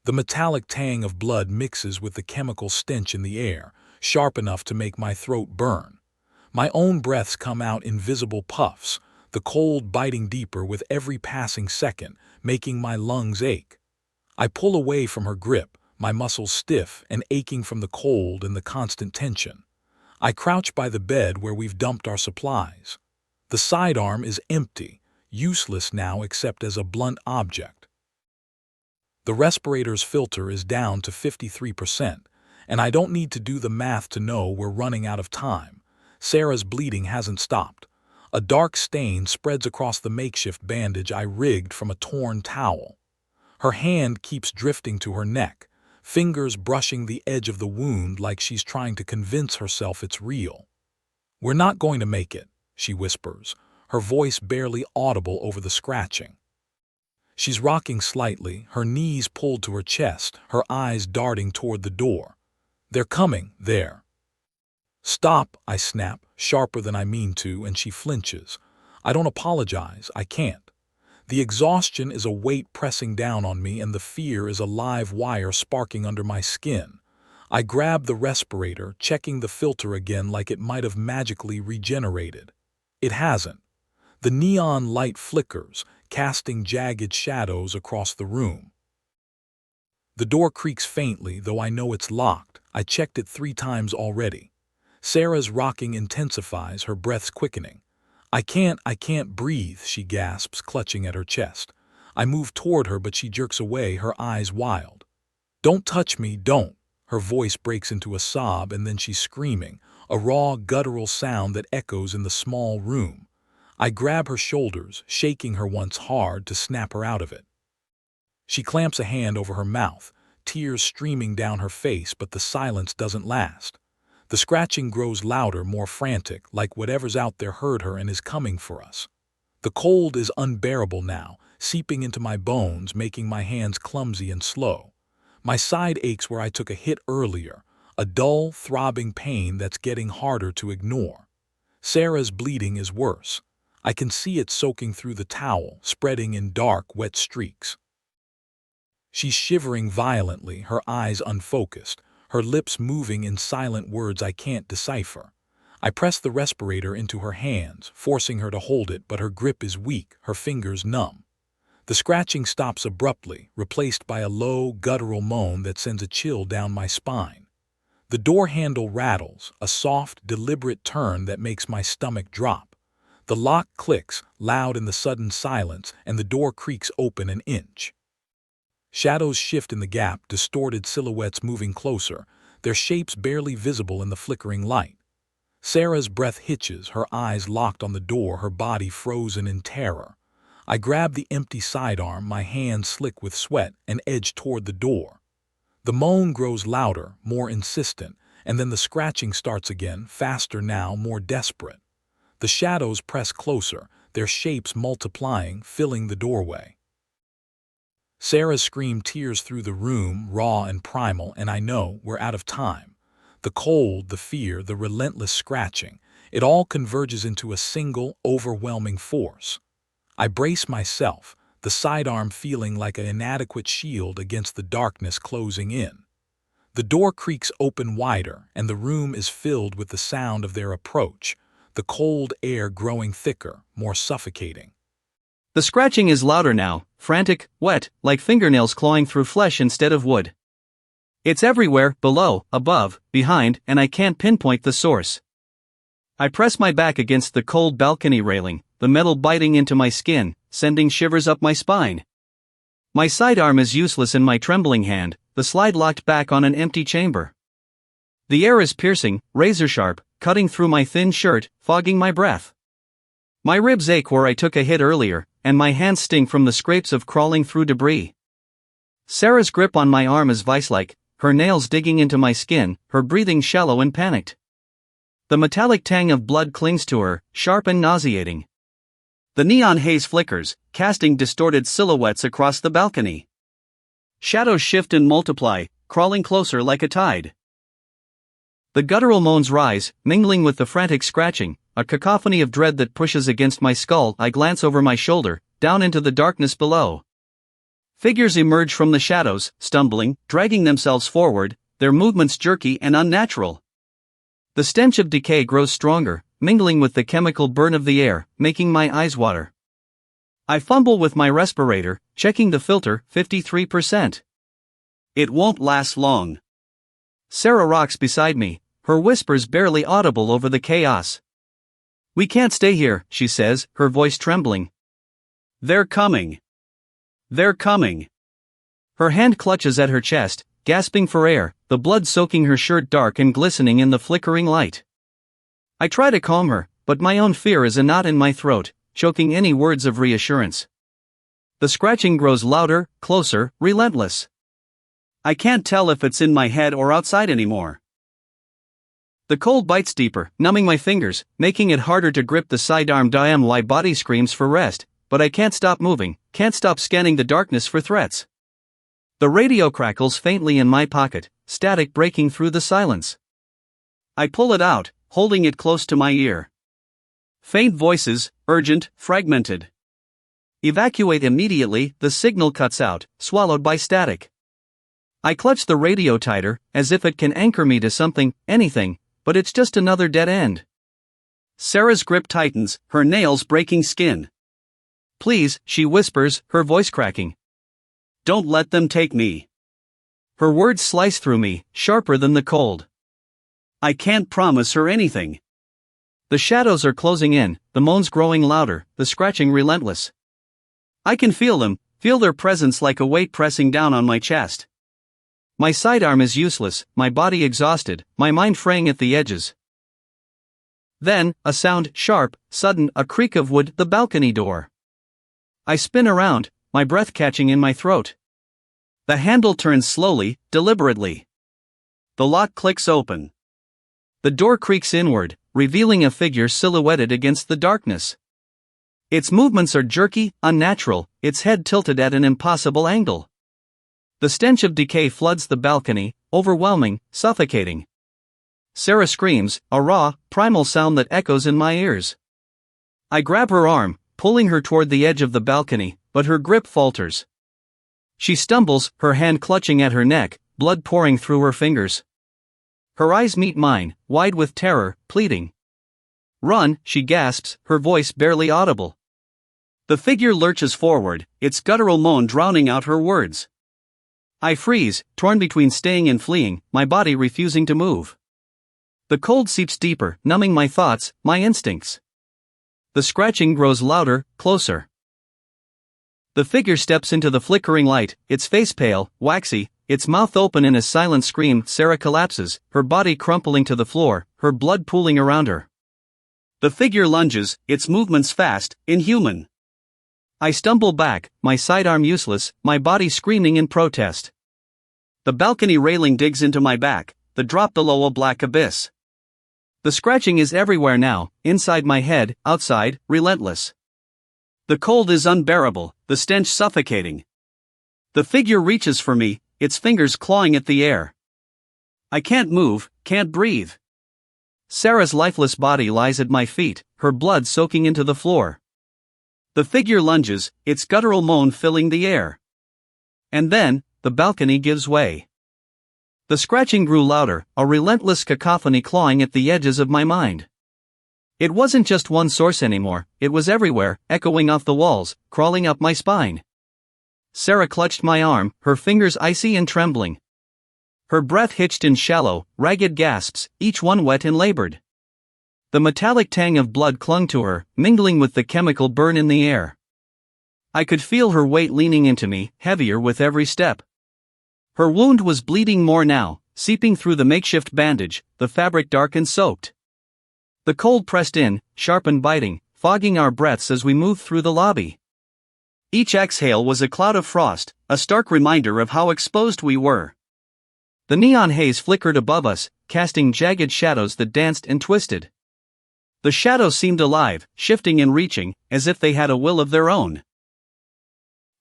The metallic tang of blood mixes with the chemical stench in the air, sharp enough to make my throat burn. My own breaths come out in visible puffs, the cold biting deeper with every passing second, making my lungs ache. I pull away from her grip, my muscles stiff and aching from the cold and the constant tension. I crouch by the bed where we've dumped our supplies. The sidearm is empty, useless now except as a blunt object. The respirator's filter is down to 53%, and I don't need to do the math to know we're running out of time. Sarah's bleeding hasn't stopped. A dark stain spreads across the makeshift bandage I rigged from a torn towel. Her hand keeps drifting to her neck, fingers brushing the edge of the wound like she's trying to convince herself it's real. "We're not going to make it," she whispers, her voice barely audible over the scratching. She's rocking slightly, her knees pulled to her chest, her eyes darting toward the door. "They're coming, there." "Stop," I snap, sharper than I mean to, and she flinches. I don't apologize, I can't. The exhaustion is a weight pressing down on me, and the fear is a live wire sparking under my skin. I grab the respirator, checking the filter again like it might have magically regenerated. It hasn't. The neon light flickers, casting jagged shadows across the room. The door creaks faintly, though I know it's locked. I checked it 3 times already. Sarah's rocking intensifies, her breath's quickening. I can't breathe," she gasps, clutching at her chest. I move toward her, but she jerks away, her eyes wild. "Don't touch me, don't." Her voice breaks into a sob, and then she's screaming, a raw, guttural sound that echoes in the small room. I grab her shoulders, shaking her once hard to snap her out of it. She clamps a hand over her mouth, tears streaming down her face, but the silence doesn't last. The scratching grows louder, more frantic, like whatever's out there heard her and is coming for us. The cold is unbearable now, seeping into my bones, making my hands clumsy and slow. My side aches where I took a hit earlier, a dull, throbbing pain that's getting harder to ignore. Sarah's bleeding is worse. I can see it soaking through the towel, spreading in dark, wet streaks. She's shivering violently, her eyes unfocused, her lips moving in silent words I can't decipher. I press the respirator into her hands, forcing her to hold it, but her grip is weak, her fingers numb. The scratching stops abruptly, replaced by a low, guttural moan that sends a chill down my spine. The door handle rattles, a soft, deliberate turn that makes my stomach drop. The lock clicks, loud in the sudden silence, and the door creaks open an inch. Shadows shift in the gap, distorted silhouettes moving closer, their shapes barely visible in the flickering light. Sarah's breath hitches, her eyes locked on the door, her body frozen in terror. I grab the empty sidearm, my hands slick with sweat, and edge toward the door. The moan grows louder, more insistent, and then the scratching starts again, faster now, more desperate. The shadows press closer, their shapes multiplying, filling the doorway. Sarah's scream tears through the room, raw and primal, and I know we're out of time. The cold, the fear, the relentless scratching, it all converges into a single, overwhelming force. I brace myself, the sidearm feeling like an inadequate shield against the darkness closing in. The door creaks open wider, and the room is filled with the sound of their approach, the cold air growing thicker, more suffocating. The scratching is louder now, frantic, wet, like fingernails clawing through flesh instead of wood. It's everywhere, below, above, behind, and I can't pinpoint the source. I press my back against the cold balcony railing, the metal biting into my skin, sending shivers up my spine. My sidearm is useless in my trembling hand, the slide locked back on an empty chamber. The air is piercing, razor-sharp, cutting through my thin shirt, fogging my breath. My ribs ache where I took a hit earlier, and my hands sting from the scrapes of crawling through debris. Sarah's grip on my arm is vice-like, her nails digging into my skin, her breathing shallow and panicked. The metallic tang of blood clings to her, sharp and nauseating. The neon haze flickers, casting distorted silhouettes across the balcony. Shadows shift and multiply, crawling closer like a tide. The guttural moans rise, mingling with the frantic scratching, a cacophony of dread that pushes against my skull. I glance over my shoulder, down into the darkness below. Figures emerge from the shadows, stumbling, dragging themselves forward, their movements jerky and unnatural. The stench of decay grows stronger, mingling with the chemical burn of the air, making my eyes water. I fumble with my respirator, checking the filter, 53%. It won't last long. Sarah rocks beside me, her whispers barely audible over the chaos. "We can't stay here," she says, her voice trembling. "They're coming. They're coming." Her hand clutches at her chest, gasping for air, the blood soaking her shirt dark and glistening in the flickering light. I try to calm her, but my own fear is a knot in my throat, choking any words of reassurance. The scratching grows louder, closer, relentless. I can't tell if it's in my head or outside anymore. The cold bites deeper, numbing my fingers, making it harder to grip the sidearm. My body screams for rest, but I can't stop moving, can't stop scanning the darkness for threats. The radio crackles faintly in my pocket, static breaking through the silence. I pull it out, holding it close to my ear. Faint voices, urgent, fragmented. "Evacuate immediately," the signal cuts out, swallowed by static. I clutch the radio tighter, as if it can anchor me to something, anything, but it's just another dead end. Sarah's grip tightens, her nails breaking skin. "Please," she whispers, her voice cracking. "Don't let them take me." Her words slice through me, sharper than the cold. I can't promise her anything. The shadows are closing in, the moans growing louder, the scratching relentless. I can feel them, feel their presence like a weight pressing down on my chest. My sidearm is useless, my body exhausted, my mind fraying at the edges. Then, a sound, sharp, sudden, a creak of wood, the balcony door. I spin around, my breath catching in my throat. The handle turns slowly, deliberately. The lock clicks open. The door creaks inward, revealing a figure silhouetted against the darkness. Its movements are jerky, unnatural, its head tilted at an impossible angle. The stench of decay floods the balcony, overwhelming, suffocating. Sarah screams, a raw, primal sound that echoes in my ears. I grab her arm, pulling her toward the edge of the balcony, but her grip falters. She stumbles, her hand clutching at her neck, blood pouring through her fingers. Her eyes meet mine, wide with terror, pleading. "Run," she gasps, her voice barely audible. The figure lurches forward, its guttural moan drowning out her words. I freeze, torn between staying and fleeing, my body refusing to move. The cold seeps deeper, numbing my thoughts, my instincts. The scratching grows louder, closer. The figure steps into the flickering light, its face pale, waxy, its mouth open in a silent scream. Sarah collapses, her body crumpling to the floor, her blood pooling around her. The figure lunges, its movements fast, inhuman. I stumble back, my sidearm useless, my body screaming in protest. The balcony railing digs into my back, the drop below a black abyss. The scratching is everywhere now, inside my head, outside, relentless. The cold is unbearable, the stench suffocating. The figure reaches for me, its fingers clawing at the air. I can't move, can't breathe. Sarah's lifeless body lies at my feet, her blood soaking into the floor. The figure lunges, its guttural moan filling the air. And then, the balcony gives way. The scratching grew louder, a relentless cacophony clawing at the edges of my mind. It wasn't just one source anymore, it was everywhere, echoing off the walls, crawling up my spine. Sarah clutched my arm, her fingers icy and trembling. Her breath hitched in shallow, ragged gasps, each one wet and labored. The metallic tang of blood clung to her, mingling with the chemical burn in the air. I could feel her weight leaning into me, heavier with every step. Her wound was bleeding more now, seeping through the makeshift bandage, the fabric dark and soaked. The cold pressed in, sharp and biting, fogging our breaths as we moved through the lobby. Each exhale was a cloud of frost, a stark reminder of how exposed we were. The neon haze flickered above us, casting jagged shadows that danced and twisted. The shadows seemed alive, shifting and reaching, as if they had a will of their own.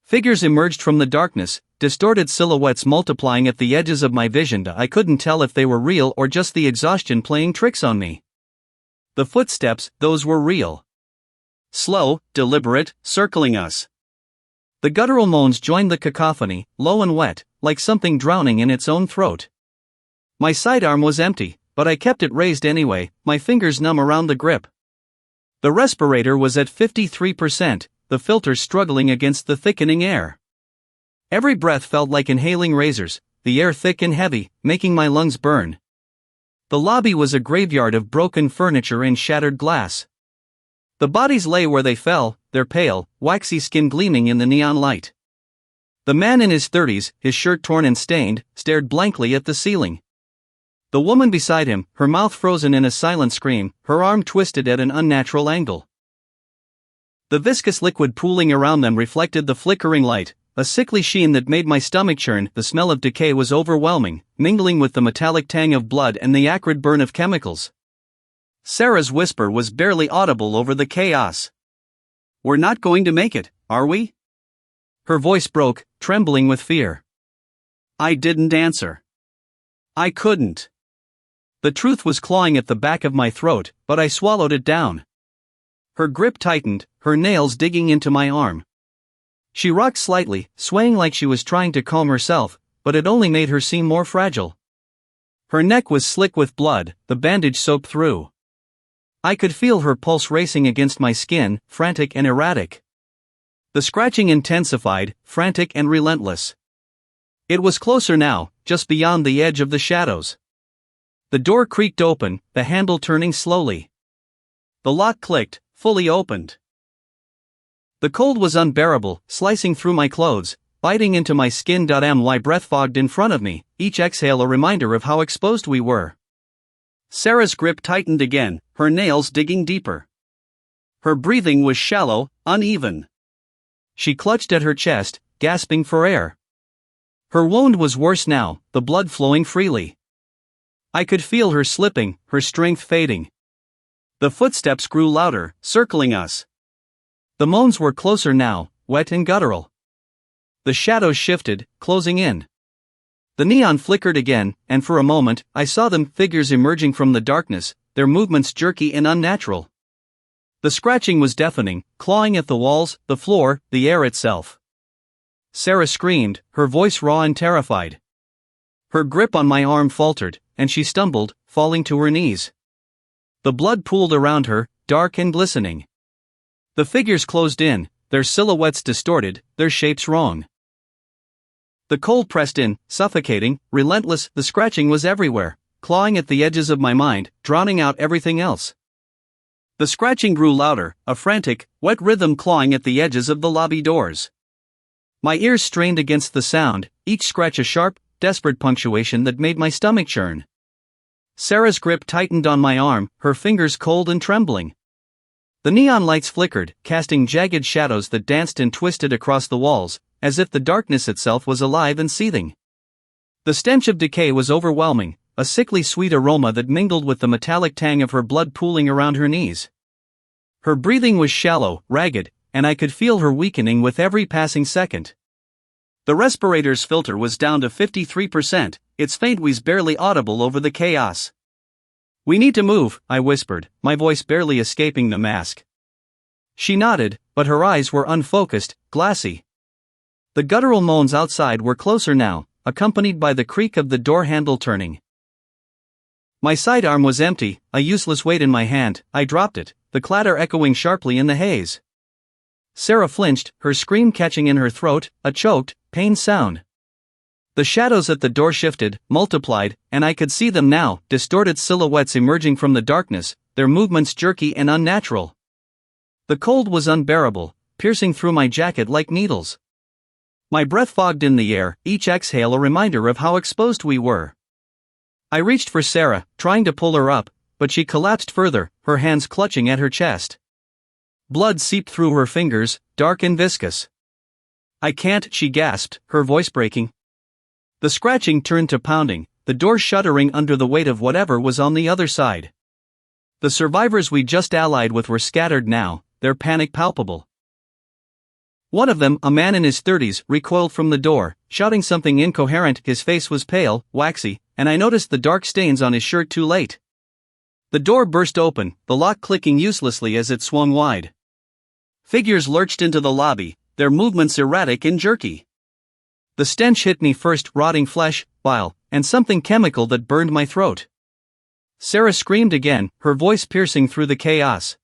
Figures emerged from the darkness, distorted silhouettes multiplying at the edges of my vision. I couldn't tell if they were real or just the exhaustion playing tricks on me. The footsteps, those were real. Slow, deliberate, circling us. The guttural moans joined the cacophony, low and wet, like something drowning in its own throat. My sidearm was empty, but I kept it raised anyway, my fingers numb around the grip. The respirator was at 53%, the filter struggling against the thickening air. Every breath felt like inhaling razors, the air thick and heavy, making my lungs burn. The lobby was a graveyard of broken furniture and shattered glass. The bodies lay where they fell, their pale, waxy skin gleaming in the neon light. The man in his 30s, his shirt torn and stained, stared blankly at the ceiling. The woman beside him, her mouth frozen in a silent scream, her arm twisted at an unnatural angle. The viscous liquid pooling around them reflected the flickering light, a sickly sheen that made my stomach churn. The smell of decay was overwhelming, mingling with the metallic tang of blood and the acrid burn of chemicals. Sarah's whisper was barely audible over the chaos. "We're not going to make it, are we?" Her voice broke, trembling with fear. I didn't answer. I couldn't. The truth was clawing at the back of my throat, but I swallowed it down. Her grip tightened, her nails digging into my arm. She rocked slightly, swaying like she was trying to calm herself, but it only made her seem more fragile. Her neck was slick with blood, the bandage soaked through. I could feel her pulse racing against my skin, frantic and erratic. The scratching intensified, frantic and relentless. It was closer now, just beyond the edge of the shadows. The door creaked open, the handle turning slowly. The lock clicked, fully opened. The cold was unbearable, slicing through my clothes, biting into my skin. My breath fogged in front of me, each exhale a reminder of how exposed we were. Sarah's grip tightened again, her nails digging deeper. Her breathing was shallow, uneven. She clutched at her chest, gasping for air. Her wound was worse now, the blood flowing freely. I could feel her slipping, her strength fading. The footsteps grew louder, circling us. The moans were closer now, wet and guttural. The shadows shifted, closing in. The neon flickered again, and for a moment, I saw them, figures emerging from the darkness, their movements jerky and unnatural. The scratching was deafening, clawing at the walls, the floor, the air itself. Sarah screamed, her voice raw and terrified. Her grip on my arm faltered, and she stumbled, falling to her knees. The blood pooled around her, dark and glistening. The figures closed in, their silhouettes distorted, their shapes wrong. The cold pressed in, suffocating, relentless. The scratching was everywhere, clawing at the edges of my mind, drowning out everything else. The scratching grew louder, a frantic, wet rhythm clawing at the edges of the lobby doors. My ears strained against the sound, each scratch a sharp, desperate punctuation that made my stomach churn. Sarah's grip tightened on my arm, her fingers cold and trembling. The neon lights flickered, casting jagged shadows that danced and twisted across the walls, as if the darkness itself was alive and seething. The stench of decay was overwhelming, a sickly sweet aroma that mingled with the metallic tang of her blood pooling around her knees. Her breathing was shallow, ragged, and I could feel her weakening with every passing second. The respirator's filter was down to 53%, its faint wheeze barely audible over the chaos. "We need to move," I whispered, my voice barely escaping the mask. She nodded, but her eyes were unfocused, glassy. The guttural moans outside were closer now, accompanied by the creak of the door handle turning. My sidearm was empty, a useless weight in my hand. I dropped it, the clatter echoing sharply in the haze. Sarah flinched, her scream catching in her throat, a choked, pained sound. The shadows at the door shifted, multiplied, and I could see them now, distorted silhouettes emerging from the darkness, their movements jerky and unnatural. The cold was unbearable, piercing through my jacket like needles. My breath fogged in the air, each exhale a reminder of how exposed we were. I reached for Sarah, trying to pull her up, but she collapsed further, her hands clutching at her chest. Blood seeped through her fingers, dark and viscous. "I can't," she gasped, her voice breaking. The scratching turned to pounding, the door shuddering under the weight of whatever was on the other side. The survivors we just allied with were scattered now, their panic palpable. One of them, a man in his 30s, recoiled from the door, shouting something incoherent. His face was pale, waxy, and I noticed the dark stains on his shirt too late. The door burst open, the lock clicking uselessly as it swung wide. Figures lurched into the lobby, their movements erratic and jerky. The stench hit me first, rotting flesh, bile, and something chemical that burned my throat. Sarah screamed again, her voice piercing through the chaos.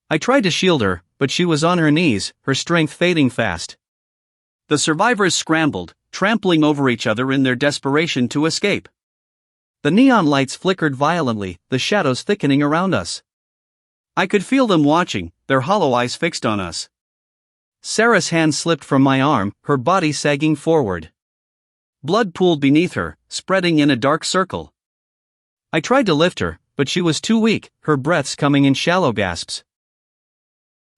I tried to shield her, but she was on her knees, her strength fading fast. The survivors scrambled, trampling over each other in their desperation to escape. The neon lights flickered violently, the shadows thickening around us. I could feel them watching, their hollow eyes fixed on us. Sarah's hand slipped from my arm, her body sagging forward. Blood pooled beneath her, spreading in a dark circle. I tried to lift her, but she was too weak, her breaths coming in shallow gasps.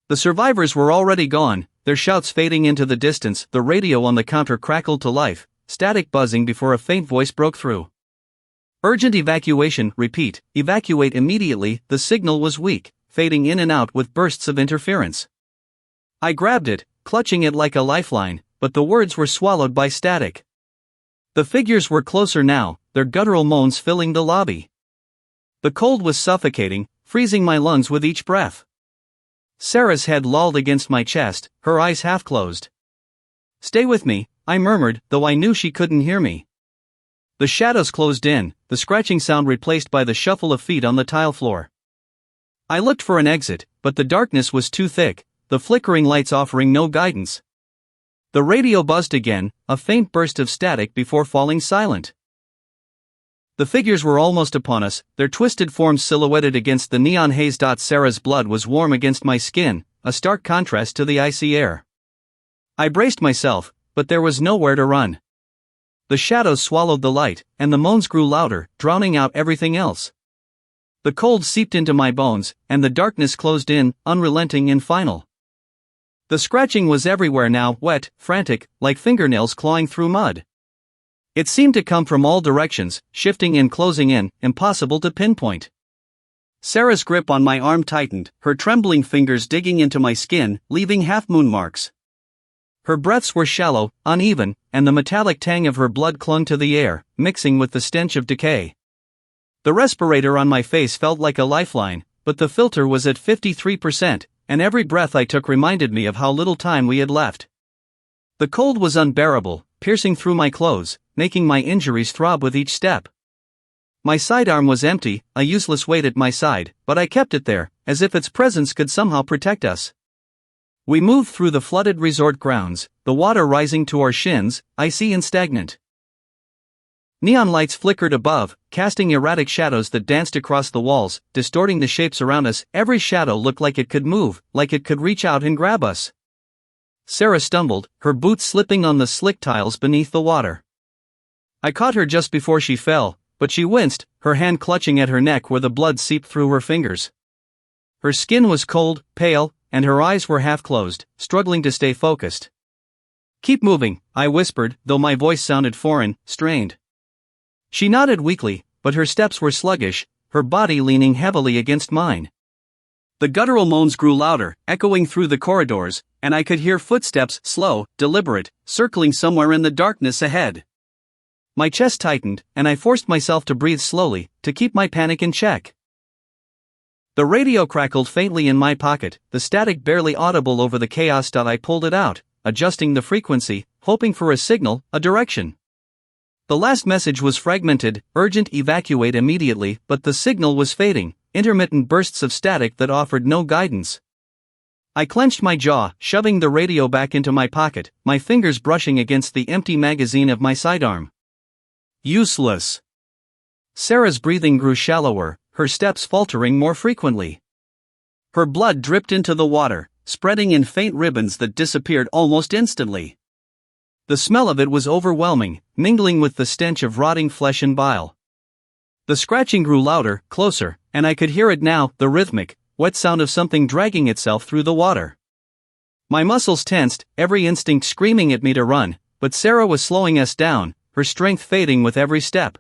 The survivors were already gone, their shouts fading into the distance. The radio on the counter crackled to life, static buzzing before a faint voice broke through. Urgent evacuation, repeat, evacuate immediately. The signal was weak, fading in and out with bursts of interference. I grabbed it, clutching it like a lifeline, but the words were swallowed by static. The figures were closer now, their guttural moans filling the lobby. The cold was suffocating, freezing my lungs with each breath. Sarah's head lolled against my chest, her eyes half closed. "Stay with me," I murmured, though I knew she couldn't hear me. The shadows closed in, the scratching sound replaced by the shuffle of feet on the tile floor. I looked for an exit, but the darkness was too thick, the flickering lights offering no guidance. The radio buzzed again, a faint burst of static before falling silent. The figures were almost upon us, their twisted forms silhouetted against the neon haze. Sarah's blood was warm against my skin, a stark contrast to the icy air. I braced myself, but there was nowhere to run. The shadows swallowed the light, and the moans grew louder, drowning out everything else. The cold seeped into my bones, and the darkness closed in, unrelenting and final. The scratching was everywhere now, wet, frantic, like fingernails clawing through mud. It seemed to come from all directions, shifting and closing in, impossible to pinpoint. Sarah's grip on my arm tightened, her trembling fingers digging into my skin, leaving half-moon marks. Her breaths were shallow, uneven, and the metallic tang of her blood clung to the air, mixing with the stench of decay. The respirator on my face felt like a lifeline, but the filter was at 53%, and every breath I took reminded me of how little time we had left. The cold was unbearable, piercing through my clothes, making my injuries throb with each step. My sidearm was empty, a useless weight at my side, but I kept it there, as if its presence could somehow protect us. We moved through the flooded resort grounds, the water rising to our shins, icy and stagnant. Neon lights flickered above, casting erratic shadows that danced across the walls, distorting the shapes around us. Every shadow looked like it could move, like it could reach out and grab us. Sarah stumbled, her boots slipping on the slick tiles beneath the water. I caught her just before she fell, but she winced, her hand clutching at her neck where the blood seeped through her fingers. Her skin was cold, pale, and her eyes were half closed, struggling to stay focused. "Keep moving," I whispered, though my voice sounded foreign, strained. She nodded weakly, but her steps were sluggish, her body leaning heavily against mine. The guttural moans grew louder, echoing through the corridors, and I could hear footsteps, slow, deliberate, circling somewhere in the darkness ahead. My chest tightened, and I forced myself to breathe slowly, to keep my panic in check. The radio crackled faintly in my pocket, the static barely audible over the chaos. I pulled it out, adjusting the frequency, hoping for a signal, a direction. The last message was fragmented, urgent evacuate immediately, but the signal was fading, intermittent bursts of static that offered no guidance. I clenched my jaw, shoving the radio back into my pocket, my fingers brushing against the empty magazine of my sidearm. Useless. Sarah's breathing grew shallower, her steps faltering more frequently. Her blood dripped into the water, spreading in faint ribbons that disappeared almost instantly. The smell of it was overwhelming, mingling with the stench of rotting flesh and bile. The scratching grew louder, closer, and I could hear it now, the rhythmic, wet sound of something dragging itself through the water. My muscles tensed, every instinct screaming at me to run, but Sarah was slowing us down, her strength fading with every step.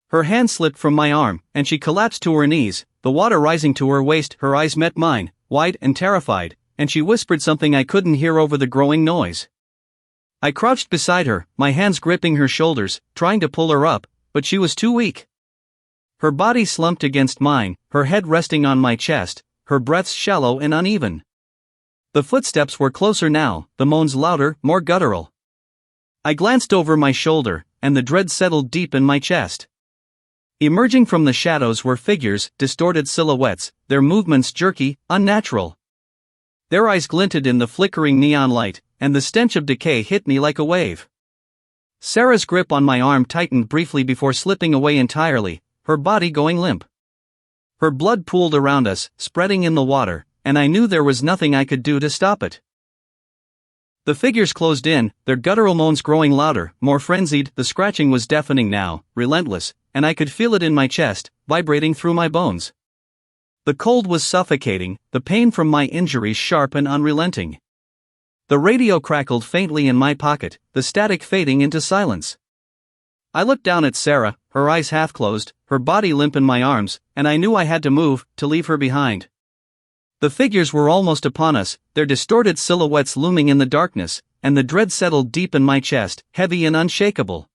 Her hand slipped from my arm, and she collapsed to her knees, the water rising to her waist. Her eyes met mine, wide and terrified, and she whispered something I couldn't hear over the growing noise. I crouched beside her, my hands gripping her shoulders, trying to pull her up, but she was too weak. Her body slumped against mine, her head resting on my chest, her breaths shallow and uneven. The footsteps were closer now, the moans louder, more guttural. I glanced over my shoulder, and the dread settled deep in my chest. Emerging from the shadows were figures, distorted silhouettes, their movements jerky, unnatural. Their eyes glinted in the flickering neon light, and the stench of decay hit me like a wave. Sarah's grip on my arm tightened briefly before slipping away entirely, her body going limp. Her blood pooled around us, spreading in the water, and I knew there was nothing I could do to stop it. The figures closed in, their guttural moans growing louder, more frenzied. The scratching was deafening now, relentless, and I could feel it in my chest, vibrating through my bones. The cold was suffocating, the pain from my injuries sharp and unrelenting. The radio crackled faintly in my pocket, the static fading into silence. I looked down at Sarah, her eyes half closed, her body limp in my arms, and I knew I had to move, to leave her behind. The figures were almost upon us, their distorted silhouettes looming in the darkness, and the dread settled deep in my chest, heavy and unshakable.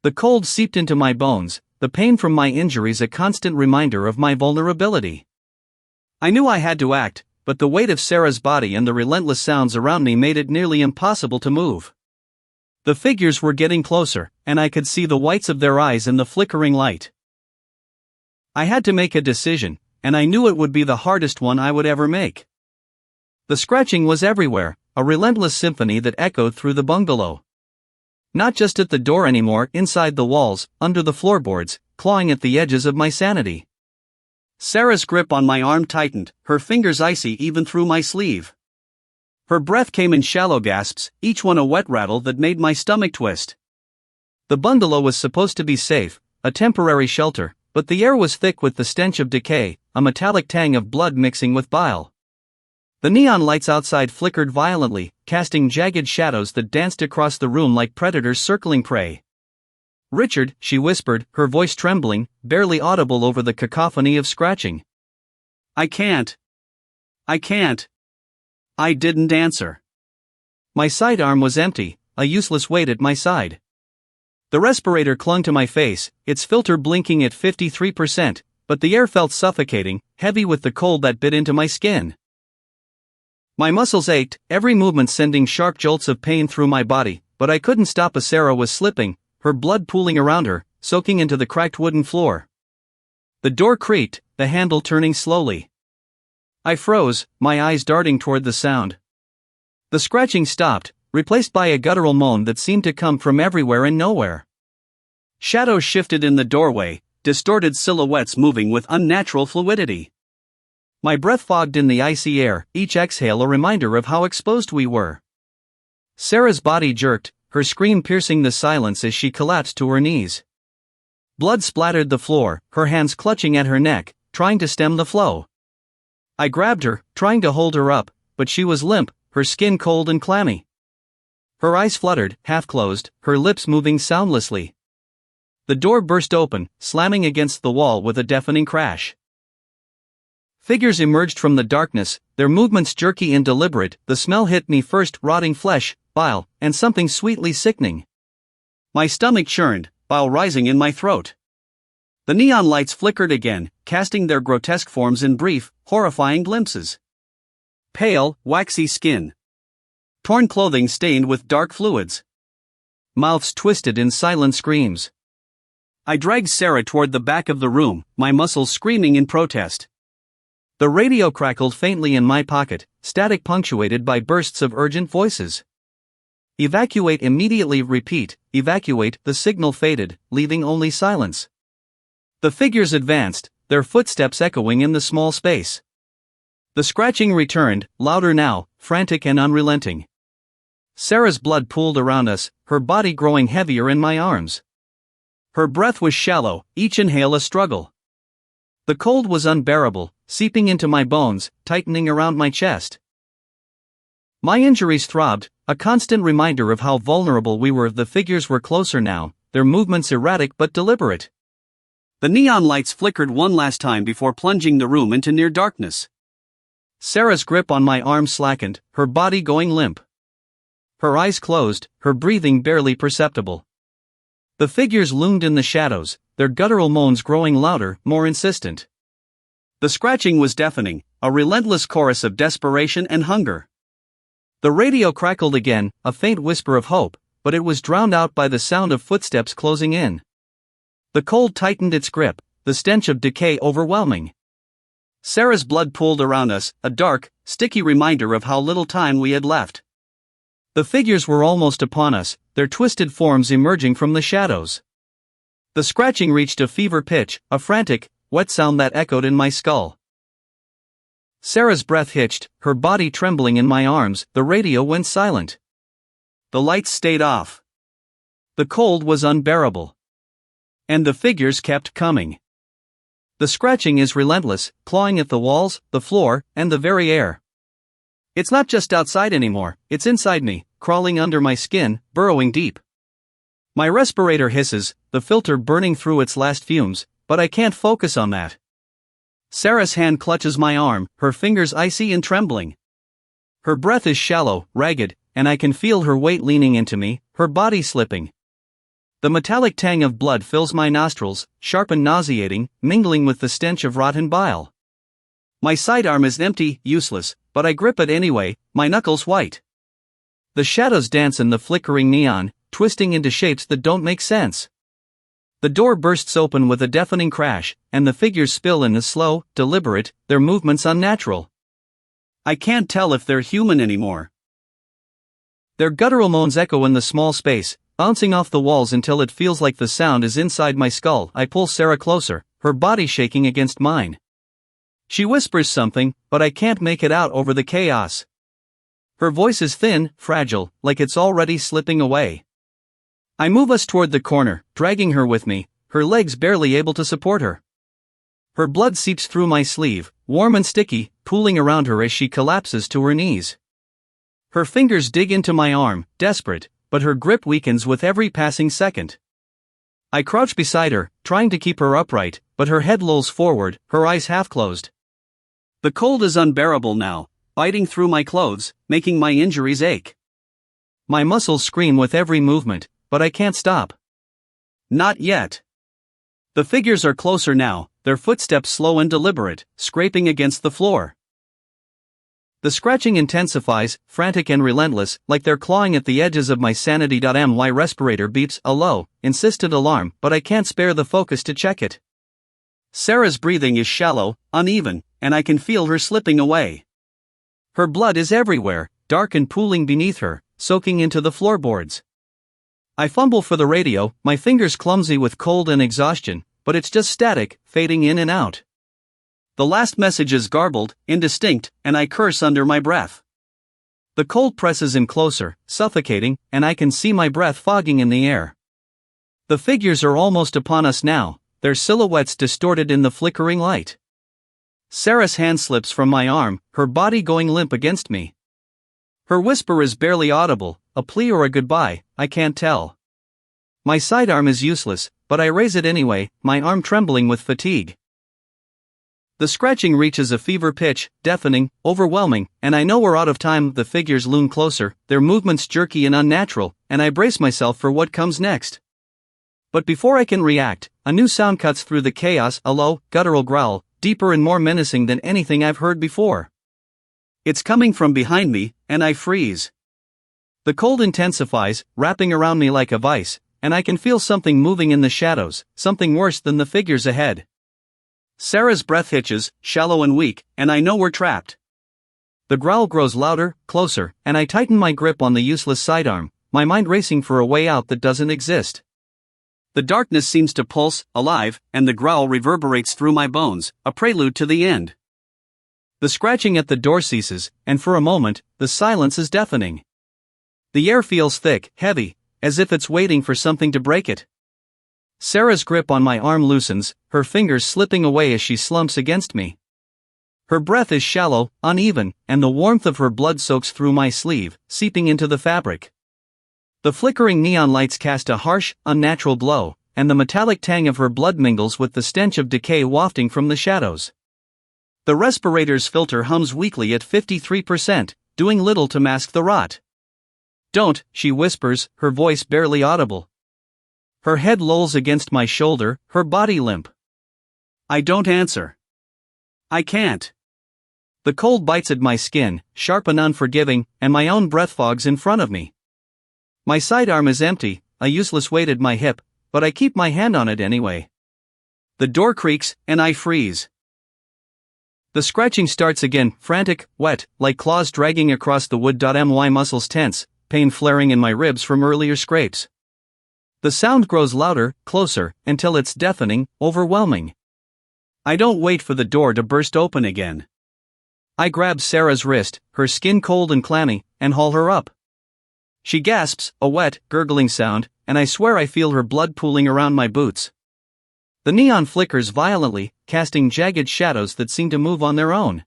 The cold seeped into my bones, the pain from my injuries a constant reminder of my vulnerability. I knew I had to act, but the weight of Sarah's body and the relentless sounds around me made it nearly impossible to move. The figures were getting closer, and I could see the whites of their eyes in the flickering light. I had to make a decision, and I knew it would be the hardest one I would ever make. The scratching was everywhere, a relentless symphony that echoed through the bungalow. Not just at the door anymore, inside the walls, under the floorboards, clawing at the edges of my sanity. Sarah's grip on my arm tightened, her fingers icy even through my sleeve. Her breath came in shallow gasps, each one a wet rattle that made my stomach twist. The bungalow was supposed to be safe, a temporary shelter, but the air was thick with the stench of decay, a metallic tang of blood mixing with bile. The neon lights outside flickered violently, casting jagged shadows that danced across the room like predators circling prey. "Richard," she whispered, her voice trembling, barely audible over the cacophony of scratching. I can't. I didn't answer. My sidearm was empty, a useless weight at my side. The respirator clung to my face, its filter blinking at 53%, but the air felt suffocating, heavy with the cold that bit into my skin. My muscles ached, every movement sending sharp jolts of pain through my body, but I couldn't stop as Sarah was slipping, her blood pooling around her, soaking into the cracked wooden floor. The door creaked, the handle turning slowly. I froze, my eyes darting toward the sound. The scratching stopped, replaced by a guttural moan that seemed to come from everywhere and nowhere. Shadows shifted in the doorway, distorted silhouettes moving with unnatural fluidity. My breath fogged in the icy air, each exhale a reminder of how exposed we were. Sarah's body jerked, her scream piercing the silence as she collapsed to her knees. Blood splattered the floor, her hands clutching at her neck, trying to stem the flow. I grabbed her, trying to hold her up, but she was limp, her skin cold and clammy. Her eyes fluttered, half closed, her lips moving soundlessly. The door burst open, slamming against the wall with a deafening crash. Figures emerged from the darkness, their movements jerky and deliberate. The smell hit me first, rotting flesh, bile, and something sweetly sickening. My stomach churned, bile rising in my throat. The neon lights flickered again, casting their grotesque forms in brief, horrifying glimpses. Pale, waxy skin. Torn clothing stained with dark fluids. Mouths twisted in silent screams. I dragged Sarah toward the back of the room, my muscles screaming in protest. The radio crackled faintly in my pocket, static punctuated by bursts of urgent voices. Evacuate immediately, repeat, evacuate. The signal faded, leaving only silence. The figures advanced, their footsteps echoing in the small space. The scratching returned, louder now, frantic and unrelenting. Sarah's blood pooled around us, her body growing heavier in my arms. Her breath was shallow, each inhale a struggle. The cold was unbearable, seeping into my bones, tightening around my chest. My injuries throbbed, a constant reminder of how vulnerable we were. The figures were closer now, their movements erratic but deliberate. The neon lights flickered one last time before plunging the room into near darkness. Sarah's grip on my arm slackened, her body going limp. her eyes closed, her breathing barely perceptible. The figures loomed in the shadows, their guttural moans growing louder, more insistent. The scratching was deafening, a relentless chorus of desperation and hunger. The radio crackled again, a faint whisper of hope, but it was drowned out by the sound of footsteps closing in. The cold tightened its grip, the stench of decay overwhelming. Sarah's blood pooled around us, a dark, sticky reminder of how little time we had left. The figures were almost upon us, their twisted forms emerging from the shadows. The scratching reached a fever pitch, a frantic, wet sound that echoed in my skull. Sarah's breath hitched, her body trembling in my arms. The radio went silent. The lights stayed off. The cold was unbearable. And the figures kept coming. The scratching is relentless, clawing at the walls, the floor, and the very air. It's not just outside anymore, it's inside me, crawling under my skin, burrowing deep. My respirator hisses, the filter burning through its last fumes, but I can't focus on that. Sarah's hand clutches my arm, her fingers icy and trembling. Her breath is shallow, ragged, and I can feel her weight leaning into me, her body slipping. The metallic tang of blood fills my nostrils, sharp and nauseating, mingling with the stench of rotten bile. My sidearm is empty, useless, but I grip it anyway, my knuckles white. The shadows dance in the flickering neon, twisting into shapes that don't make sense. The door bursts open with a deafening crash, and the figures spill in a slow, deliberate, their movements unnatural. I can't tell if they're human anymore. Their guttural moans echo in the small space, bouncing off the walls until it feels like the sound is inside my skull. I pull Sarah closer, her body shaking against mine. She whispers something, but I can't make it out over the chaos. Her voice is thin, fragile, like it's already slipping away. I move us toward the corner, dragging her with me, her legs barely able to support her. Her blood seeps through my sleeve, warm and sticky, pooling around her as she collapses to her knees. Her fingers dig into my arm, desperate, but her grip weakens with every passing second. I crouch beside her, trying to keep her upright, but her head lolls forward, her eyes half closed. The cold is unbearable now, biting through my clothes, making my injuries ache. My muscles scream with every movement, but I can't stop. Not yet. The figures are closer now, their footsteps slow and deliberate, scraping against the floor. The scratching intensifies, frantic and relentless, like they're clawing at the edges of my sanity. My respirator beeps a low, insistent alarm, but I can't spare the focus to check it. Sarah's breathing is shallow, uneven, and I can feel her slipping away. Her blood is everywhere, dark and pooling beneath her, soaking into the floorboards. I fumble for the radio, my fingers clumsy with cold and exhaustion, but it's just static, fading in and out. The last message is garbled, indistinct, and I curse under my breath. The cold presses in closer, suffocating, and I can see my breath fogging in the air. The figures are almost upon us now, their silhouettes distorted in the flickering light. Sarah's hand slips from my arm, her body going limp against me. Her whisper is barely audible, a plea or a goodbye, I can't tell. My sidearm is useless, but I raise it anyway, my arm trembling with fatigue. The scratching reaches a fever pitch, deafening, overwhelming, and I know we're out of time. The figures loom closer, their movements jerky and unnatural, and I brace myself for what comes next. But before I can react, a new sound cuts through the chaos, a low, guttural growl, deeper and more menacing than anything I've heard before. It's coming from behind me, and I freeze. The cold intensifies, wrapping around me like a vice, and I can feel something moving in the shadows, something worse than the figures ahead. Sarah's breath hitches, shallow and weak, and I know we're trapped. The growl grows louder, closer, and I tighten my grip on the useless sidearm, my mind racing for a way out that doesn't exist. The darkness seems to pulse, alive, and the growl reverberates through my bones, a prelude to the end. The scratching at the door ceases, and for a moment, the silence is deafening. The air feels thick, heavy, as if it's waiting for something to break it. Sarah's grip on my arm loosens, her fingers slipping away as she slumps against me. Her breath is shallow, uneven, and the warmth of her blood soaks through my sleeve, seeping into the fabric. The flickering neon lights cast a harsh, unnatural glow, and the metallic tang of her blood mingles with the stench of decay wafting from the shadows. The respirator's filter hums weakly at 53%, doing little to mask the rot. "Don't," she whispers, her voice barely audible. Her head lolls against my shoulder, her body limp. I don't answer. I can't. The cold bites at my skin, sharp and unforgiving, and my own breath fogs in front of me. My sidearm is empty, a useless weight at my hip, but I keep my hand on it anyway. The door creaks, and I freeze. The scratching starts again, frantic, wet, like claws dragging across the wood. My muscles tense, pain flaring in my ribs from earlier scrapes. The sound grows louder, closer, until it's deafening, overwhelming. I don't wait for the door to burst open again. I grab Sarah's wrist, her skin cold and clammy, and haul her up. She gasps, a wet, gurgling sound, and I swear I feel her blood pooling around my boots. The neon flickers violently, casting jagged shadows that seem to move on their own.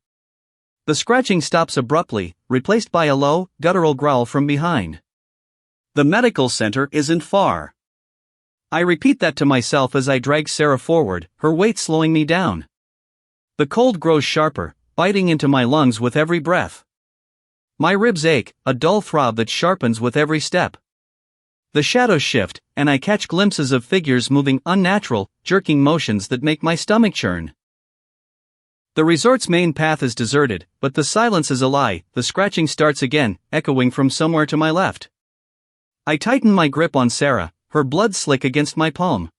The scratching stops abruptly, replaced by a low, guttural growl from behind. The medical center isn't far. I repeat that to myself as I drag Sarah forward, her weight slowing me down. The cold grows sharper, biting into my lungs with every breath. My ribs ache, a dull throb that sharpens with every step. The shadows shift, and I catch glimpses of figures moving unnatural, jerking motions that make my stomach churn. The resort's main path is deserted, but the silence is a lie. The scratching starts again, echoing from somewhere to my left. I tighten my grip on Sarah, her blood slick against my palm.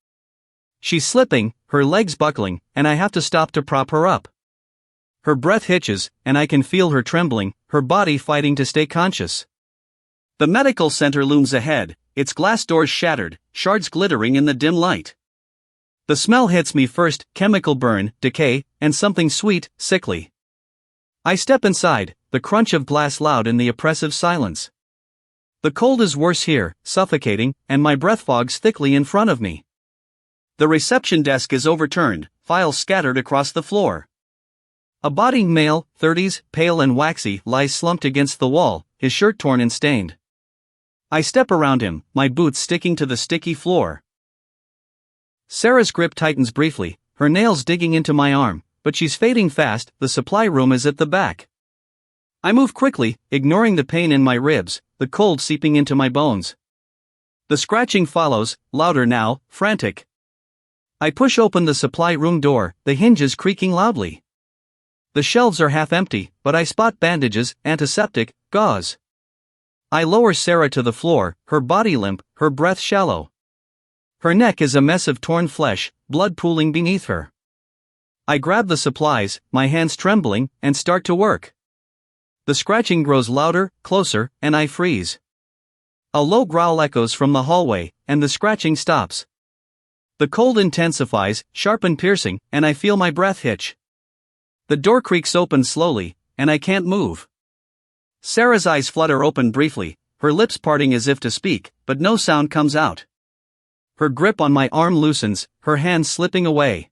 She's slipping, her legs buckling, and I have to stop to prop her up. Her breath hitches, and I can feel her trembling, her body fighting to stay conscious. The medical center looms ahead, its glass doors shattered, shards glittering in the dim light. The smell hits me first, chemical burn, decay, and something sweet, sickly. I step inside, the crunch of glass loud in the oppressive silence. The cold is worse here, suffocating, and my breath fogs thickly in front of me. The reception desk is overturned, files scattered across the floor. A body, male, 30s, pale and waxy, lies slumped against the wall, his shirt torn and stained. I step around him, my boots sticking to the sticky floor. Sarah's grip tightens briefly, her nails digging into my arm, but she's fading fast. The supply room is at the back. I move quickly, ignoring the pain in my ribs, the cold seeping into my bones. The scratching follows, louder now, frantic. I push open the supply room door, the hinges creaking loudly. The shelves are half empty, but I spot bandages, antiseptic, gauze. I lower Sarah to the floor, her body limp, her breath shallow. Her neck is a mess of torn flesh, blood pooling beneath her. I grab the supplies, my hands trembling, and start to work. The scratching grows louder, closer, and I freeze. A low growl echoes from the hallway, and the scratching stops. The cold intensifies, sharp and piercing, and I feel my breath hitch. The door creaks open slowly, and I can't move. Sarah's eyes flutter open briefly, her lips parting as if to speak, but no sound comes out. Her grip on my arm loosens, her hand slipping away.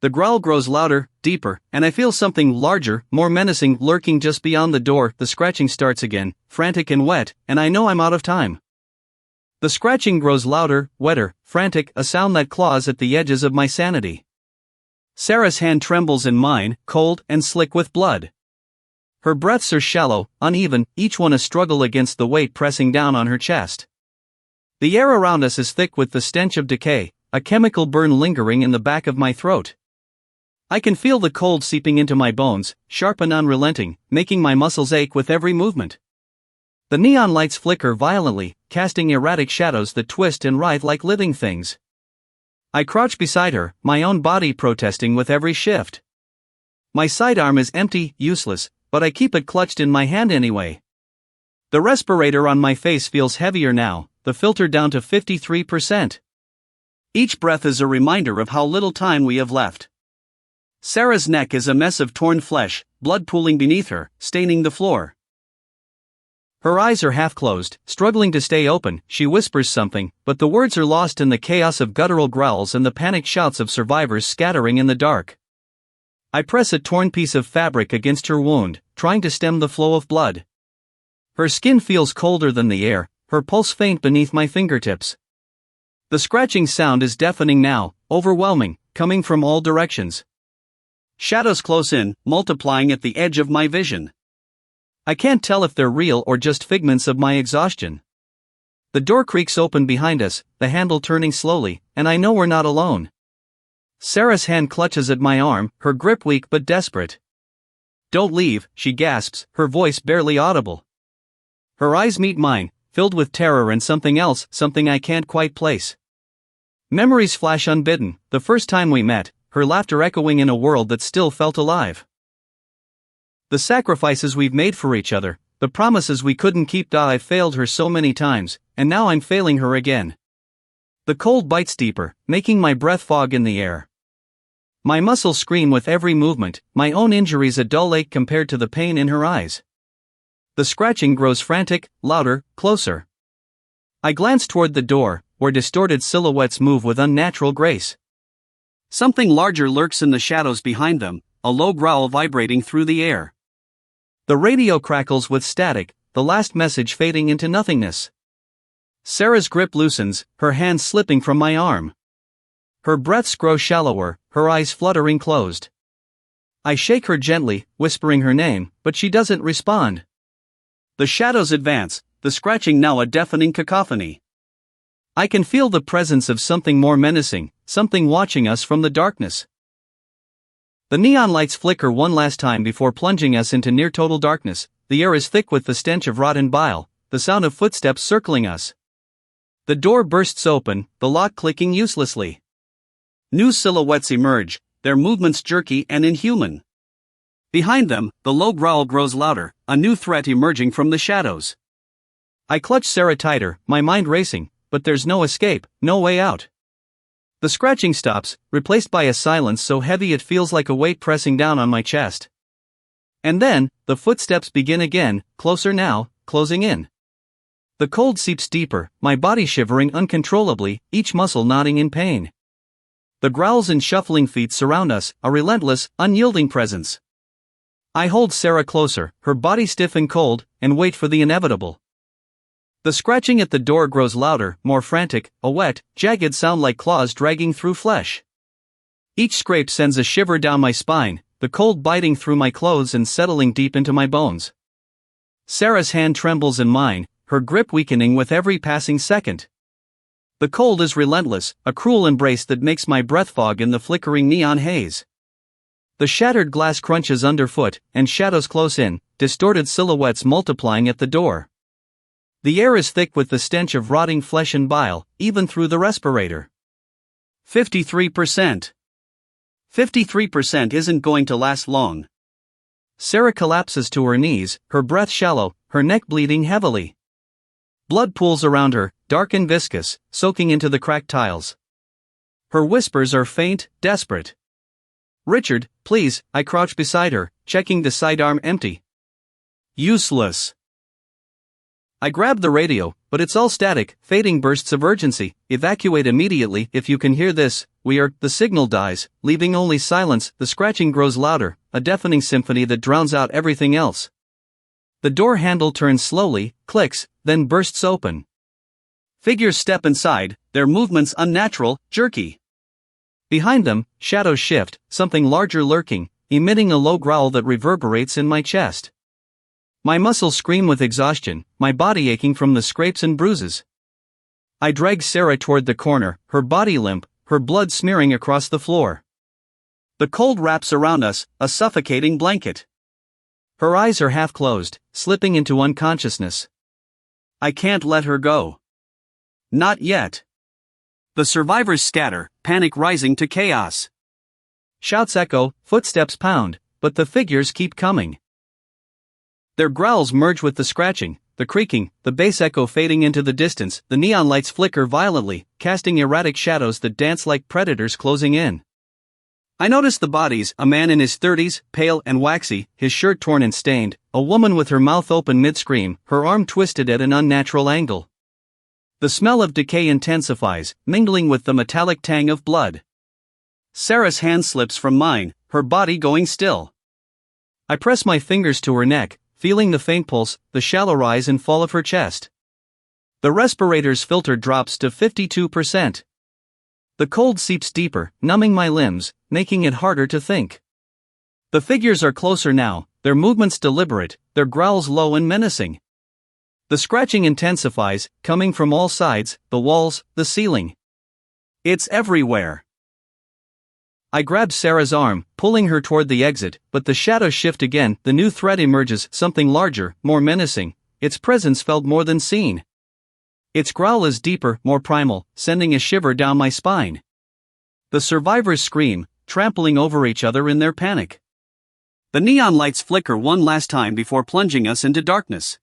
The growl grows louder, deeper, and I feel something larger, more menacing lurking just beyond the door. The scratching starts again, frantic and wet, and I know I'm out of time. The scratching grows louder, wetter, frantic, a sound that claws at the edges of my sanity. Sarah's hand trembles in mine, cold and slick with blood. Her breaths are shallow, uneven, each one a struggle against the weight pressing down on her chest. The air around us is thick with the stench of decay, a chemical burn lingering in the back of my throat. I can feel the cold seeping into my bones, sharp and unrelenting, making my muscles ache with every movement. The neon lights flicker violently, casting erratic shadows that twist and writhe like living things. I crouch beside her, my own body protesting with every shift. My sidearm is empty, useless, but I keep it clutched in my hand anyway. The respirator on my face feels heavier now, the filter down to 53%. Each breath is a reminder of how little time we have left. Sarah's neck is a mess of torn flesh, blood pooling beneath her, staining the floor. Her eyes are half closed, struggling to stay open. She whispers something, but the words are lost in the chaos of guttural growls and the panicked shouts of survivors scattering in the dark. I press a torn piece of fabric against her wound, trying to stem the flow of blood. Her skin feels colder than the air, her pulse faint beneath my fingertips. The scratching sound is deafening now, overwhelming, coming from all directions. Shadows close in, multiplying at the edge of my vision. I can't tell if they're real or just figments of my exhaustion. The door creaks open behind us, the handle turning slowly, and I know we're not alone. Sarah's hand clutches at my arm, her grip weak but desperate. "Don't leave," she gasps, her voice barely audible. Her eyes meet mine, filled with terror and something else, something I can't quite place. Memories flash unbidden, the first time we met, her laughter echoing in a world that still felt alive. The sacrifices we've made for each other, the promises we couldn't keep. I've failed her so many times, and now I'm failing her again. The cold bites deeper, making my breath fog in the air. My muscles scream with every movement, my own injuries a dull ache compared to the pain in her eyes. The scratching grows frantic, louder, closer. I glance toward the door, where distorted silhouettes move with unnatural grace. Something larger lurks in the shadows behind them, a low growl vibrating through the air. The radio crackles with static, the last message fading into nothingness. Sarah's grip loosens, her hand slipping from my arm. Her breaths grow shallower, her eyes fluttering closed. I shake her gently, whispering her name, but she doesn't respond. The shadows advance, the scratching now a deafening cacophony. I can feel the presence of something more menacing, something watching us from the darkness. The neon lights flicker one last time before plunging us into near-total darkness. The air is thick with the stench of rotten bile, the sound of footsteps circling us. The door bursts open, the lock clicking uselessly. New silhouettes emerge, their movements jerky and inhuman. Behind them, the low growl grows louder, a new threat emerging from the shadows. I clutch Sarah tighter, my mind racing, but there's no escape, no way out. The scratching stops, replaced by a silence so heavy it feels like a weight pressing down on my chest. And then, the footsteps begin again, closer now, closing in. The cold seeps deeper, my body shivering uncontrollably, each muscle knotting in pain. The growls and shuffling feet surround us, a relentless, unyielding presence. I hold Sarah closer, her body stiff and cold, and wait for the inevitable. The scratching at the door grows louder, more frantic, a wet, jagged sound like claws dragging through flesh. Each scrape sends a shiver down my spine, the cold biting through my clothes and settling deep into my bones. Sarah's hand trembles in mine, her grip weakening with every passing second. The cold is relentless, a cruel embrace that makes my breath fog in the flickering neon haze. The shattered glass crunches underfoot, and shadows close in, distorted silhouettes multiplying at the door. The air is thick with the stench of rotting flesh and bile, even through the respirator. 53%. 53% isn't going to last long. Sarah collapses to her knees, her breath shallow, her neck bleeding heavily. Blood pools around her, dark and viscous, soaking into the cracked tiles. Her whispers are faint, desperate. "Richard, please," I crouch beside her, checking the sidearm empty. Useless. I grab the radio, but it's all static, fading bursts of urgency. "Evacuate immediately if you can hear this, we are..." The signal dies, leaving only silence. The scratching grows louder, a deafening symphony that drowns out everything else. The door handle turns slowly, clicks, then bursts open. Figures step inside, their movements unnatural, jerky. Behind them, shadows shift, something larger lurking, emitting a low growl that reverberates in my chest. My muscles scream with exhaustion, my body aching from the scrapes and bruises. I drag Sarah toward the corner, her body limp, her blood smearing across the floor. The cold wraps around us, a suffocating blanket. Her eyes are half closed, slipping into unconsciousness. I can't let her go. Not yet. The survivors scatter, panic rising to chaos. Shouts echo, footsteps pound, but the figures keep coming. Their growls merge with the scratching, the creaking, the bass echo fading into the distance. The neon lights flicker violently, casting erratic shadows that dance like predators closing in. I notice the bodies, a man in his 30s, pale and waxy, his shirt torn and stained, a woman with her mouth open mid-scream, her arm twisted at an unnatural angle. The smell of decay intensifies, mingling with the metallic tang of blood. Sarah's hand slips from mine, her body going still. I press my fingers to her neck, feeling the faint pulse, the shallow rise and fall of her chest. The respirator's filter drops to 52%. The cold seeps deeper, numbing my limbs, making it harder to think. The figures are closer now, their movements deliberate, their growls low and menacing. The scratching intensifies, coming from all sides, the walls, the ceiling. It's everywhere. I grab Sarah's arm, pulling her toward the exit, but the shadows shift again. The new threat emerges, something larger, more menacing. Its presence felt more than seen. Its growl is deeper, more primal, sending a shiver down my spine. The survivors scream, trampling over each other in their panic. The neon lights flicker one last time before plunging us into darkness.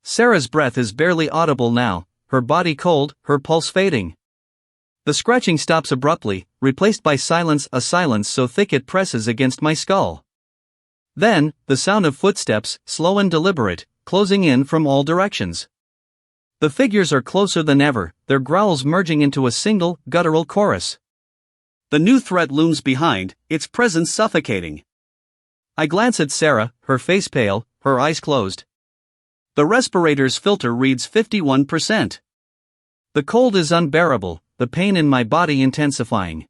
Sarah's breath is barely audible now, her body cold, her pulse fading. The scratching stops abruptly, replaced by silence, a silence so thick it presses against my skull. Then, the sound of footsteps, slow and deliberate, closing in from all directions. The figures are closer than ever, their growls merging into a single, guttural chorus. The new threat looms behind, its presence suffocating. I glance at Sarah, her face pale, her eyes closed. The respirator's filter reads 51%. The cold is unbearable, the pain in my body intensifying.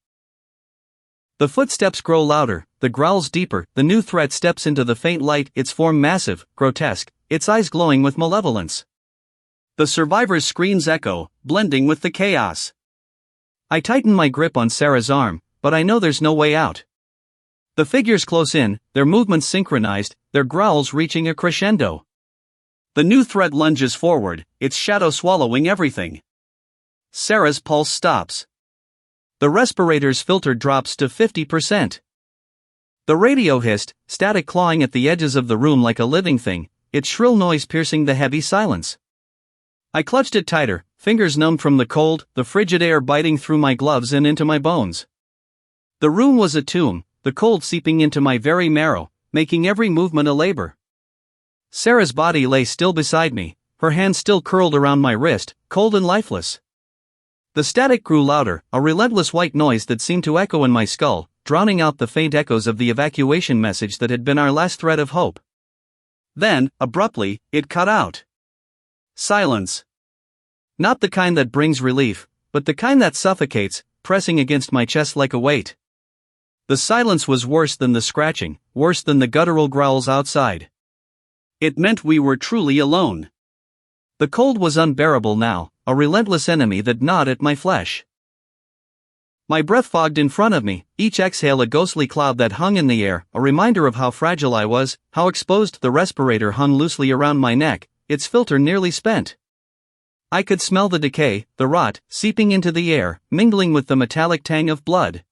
The footsteps grow louder, the growls deeper. The new threat steps into the faint light, its form massive, grotesque, its eyes glowing with malevolence. The survivors' screams echo, blending with the chaos. I tighten my grip on Sarah's arm, but I know there's no way out. The figures close in, their movements synchronized, their growls reaching a crescendo. The new threat lunges forward, its shadow swallowing everything. Sarah's pulse stops. The respirator's filter drops to 50%. The radio hissed, static clawing at the edges of the room like a living thing, its shrill noise piercing the heavy silence. I clutched it tighter, fingers numbed from the cold, the frigid air biting through my gloves and into my bones. The room was a tomb, the cold seeping into my very marrow, making every movement a labor. Sarah's body lay still beside me, her hand still curled around my wrist, cold and lifeless. The static grew louder, a relentless white noise that seemed to echo in my skull, drowning out the faint echoes of the evacuation message that had been our last thread of hope. Then, abruptly, it cut out. Silence. Not the kind that brings relief, but the kind that suffocates, pressing against my chest like a weight. The silence was worse than the scratching, worse than the guttural growls outside. It meant we were truly alone. The cold was unbearable now, a relentless enemy that gnawed at my flesh. My breath fogged in front of me, each exhale a ghostly cloud that hung in the air, a reminder of how fragile I was, how exposed. The respirator hung loosely around my neck, its filter nearly spent. I could smell the decay, the rot, seeping into the air, mingling with the metallic tang of blood.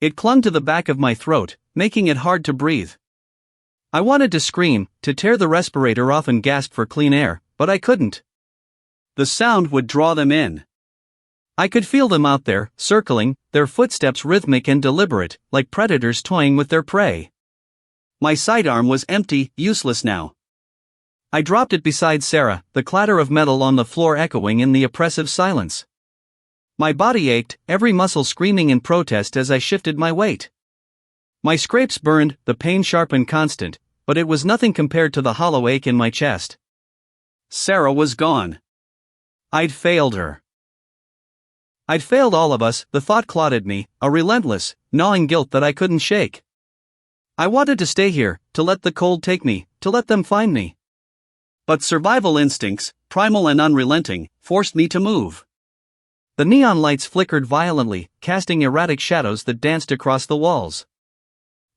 It clung to the back of my throat, making it hard to breathe. I wanted to scream, to tear the respirator off and gasp for clean air, but I couldn't. The sound would draw them in. I could feel them out there, circling, their footsteps rhythmic and deliberate, like predators toying with their prey. My sidearm was empty, useless now. I dropped it beside Sarah, the clatter of metal on the floor echoing in the oppressive silence. My body ached, every muscle screaming in protest as I shifted my weight. My scrapes burned, the pain sharp and constant, but it was nothing compared to the hollow ache in my chest. Sarah was gone. I'd failed her. I'd failed all of us. The thought clotted me, a relentless, gnawing guilt that I couldn't shake. I wanted to stay here, to let the cold take me, to let them find me. But survival instincts, primal and unrelenting, forced me to move. The neon lights flickered violently, casting erratic shadows that danced across the walls.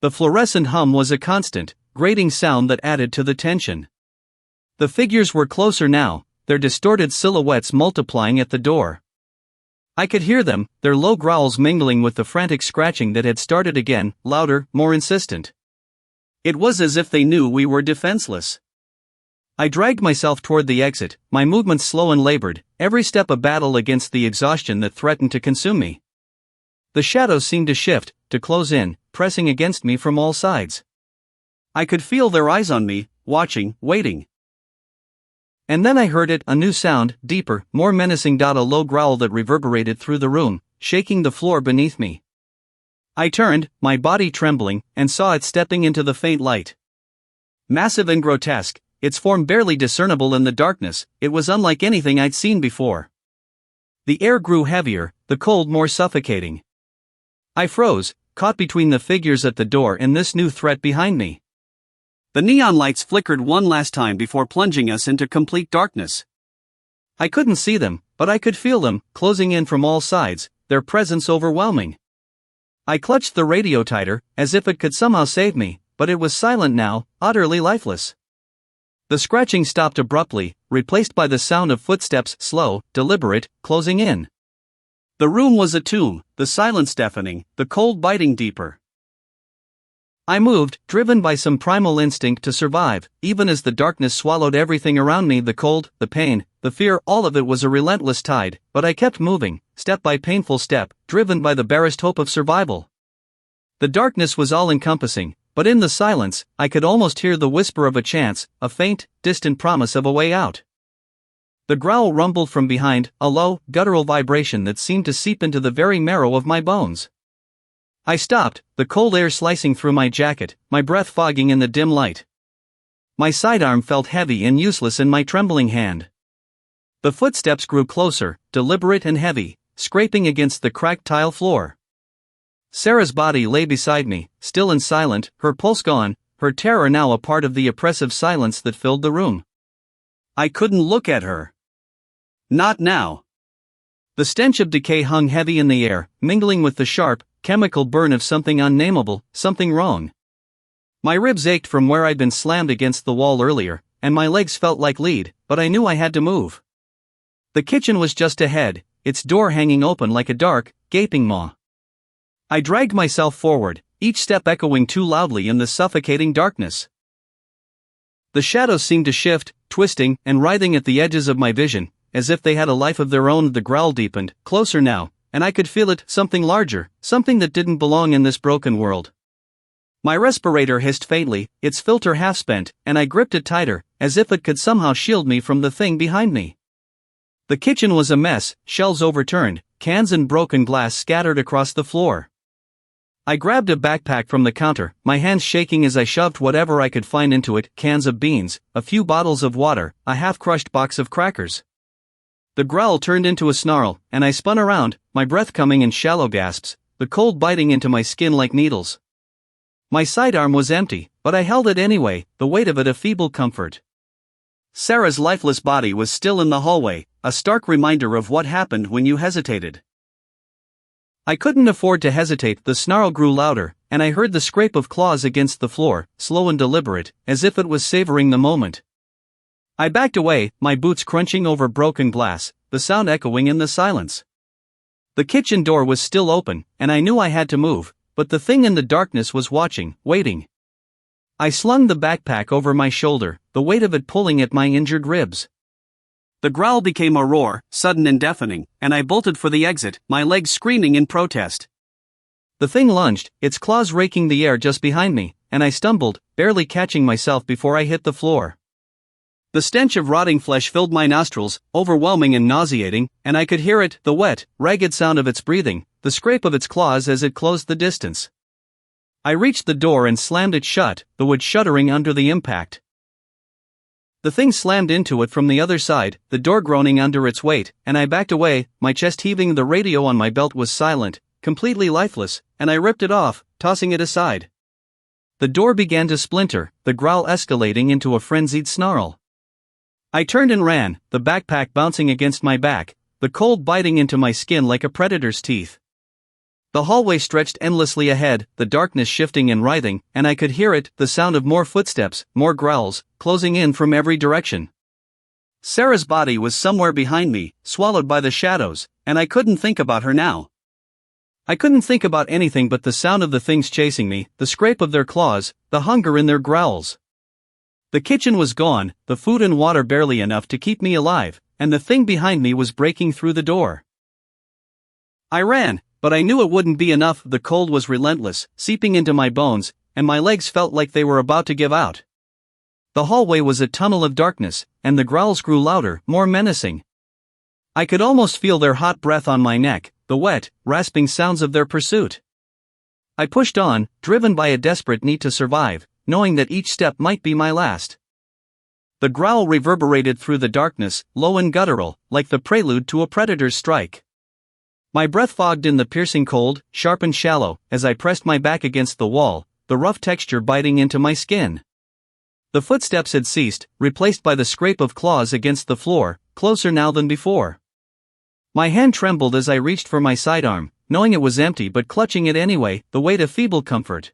The fluorescent hum was a constant, grating sound that added to the tension. The figures were closer now, their distorted silhouettes multiplying at the door. I could hear them, their low growls mingling with the frantic scratching that had started again, louder, more insistent. It was as if they knew we were defenseless. I dragged myself toward the exit, my movements slow and labored, every step a battle against the exhaustion that threatened to consume me. The shadows seemed to shift, to close in, pressing against me from all sides. I could feel their eyes on me, watching, waiting. And then I heard it, a new sound, deeper, more menacing. A low growl that reverberated through the room, shaking the floor beneath me. I turned, my body trembling, and saw it stepping into the faint light. Massive and grotesque, its form barely discernible in the darkness, it was unlike anything I'd seen before. The air grew heavier, the cold more suffocating. I froze, caught between the figures at the door and this new threat behind me. The neon lights flickered one last time before plunging us into complete darkness. I couldn't see them, but I could feel them, closing in from all sides, their presence overwhelming. I clutched the radio tighter, as if it could somehow save me, but it was silent now, utterly lifeless. The scratching stopped abruptly, replaced by the sound of footsteps, slow, deliberate, closing in. The room was a tomb, the silence deafening, the cold biting deeper. I moved, driven by some primal instinct to survive, even as the darkness swallowed everything around me, the cold, the pain, the fear, all of it was a relentless tide, but I kept moving, step by painful step, driven by the barest hope of survival. The darkness was all-encompassing, but in the silence, I could almost hear the whisper of a chance, a faint, distant promise of a way out. The growl rumbled from behind, a low, guttural vibration that seemed to seep into the very marrow of my bones. I stopped, the cold air slicing through my jacket, my breath fogging in the dim light. My sidearm felt heavy and useless in my trembling hand. The footsteps grew closer, deliberate and heavy, scraping against the cracked tile floor. Sarah's body lay beside me, still and silent, her pulse gone, her terror now a part of the oppressive silence that filled the room. I couldn't look at her. Not now. The stench of decay hung heavy in the air, mingling with the sharp, chemical burn of something unnameable, something wrong. My ribs ached from where I'd been slammed against the wall earlier, and my legs felt like lead, but I knew I had to move. The kitchen was just ahead, its door hanging open like a dark, gaping maw. I dragged myself forward, each step echoing too loudly in the suffocating darkness. The shadows seemed to shift, twisting and writhing at the edges of my vision, as if they had a life of their own. The growl deepened, closer now, and I could feel it, something larger, something that didn't belong in this broken world. My respirator hissed faintly, its filter half spent, and I gripped it tighter, as if it could somehow shield me from the thing behind me. The kitchen was a mess, shelves overturned, cans and broken glass scattered across the floor. I grabbed a backpack from the counter, my hands shaking as I shoved whatever I could find into it, cans of beans, a few bottles of water, a half-crushed box of crackers. The growl turned into a snarl, and I spun around, my breath coming in shallow gasps, the cold biting into my skin like needles. My sidearm was empty, but I held it anyway, the weight of it a feeble comfort. Sarah's lifeless body was still in the hallway, a stark reminder of what happened when you hesitated. I couldn't afford to hesitate. The snarl grew louder, and I heard the scrape of claws against the floor, slow and deliberate, as if it was savoring the moment. I backed away, my boots crunching over broken glass, the sound echoing in the silence. The kitchen door was still open, and I knew I had to move, but the thing in the darkness was watching, waiting. I slung the backpack over my shoulder, the weight of it pulling at my injured ribs. The growl became a roar, sudden and deafening, and I bolted for the exit, my legs screaming in protest. The thing lunged, its claws raking the air just behind me, and I stumbled, barely catching myself before I hit the floor. The stench of rotting flesh filled my nostrils, overwhelming and nauseating, and I could hear it, the wet, ragged sound of its breathing, the scrape of its claws as it closed the distance. I reached the door and slammed it shut, the wood shuddering under the impact. The thing slammed into it from the other side, the door groaning under its weight, and I backed away, my chest heaving. The radio on my belt was silent, completely lifeless, and I ripped it off, tossing it aside. The door began to splinter, the growl escalating into a frenzied snarl. I turned and ran, the backpack bouncing against my back, the cold biting into my skin like a predator's teeth. The hallway stretched endlessly ahead, the darkness shifting and writhing, and I could hear it, the sound of more footsteps, more growls, closing in from every direction. Sarah's body was somewhere behind me, swallowed by the shadows, and I couldn't think about her now. I couldn't think about anything but the sound of the things chasing me, the scrape of their claws, the hunger in their growls. The kitchen was gone, the food and water barely enough to keep me alive, and the thing behind me was breaking through the door. I ran, but I knew it wouldn't be enough. The cold was relentless, seeping into my bones, and my legs felt like they were about to give out. The hallway was a tunnel of darkness, and the growls grew louder, more menacing. I could almost feel their hot breath on my neck, the wet, rasping sounds of their pursuit. I pushed on, driven by a desperate need to survive, knowing that each step might be my last. The growl reverberated through the darkness, low and guttural, like the prelude to a predator's strike. My breath fogged in the piercing cold, sharp and shallow, as I pressed my back against the wall, the rough texture biting into my skin. The footsteps had ceased, replaced by the scrape of claws against the floor, closer now than before. My hand trembled as I reached for my sidearm, knowing it was empty but clutching it anyway, the weight of feeble comfort.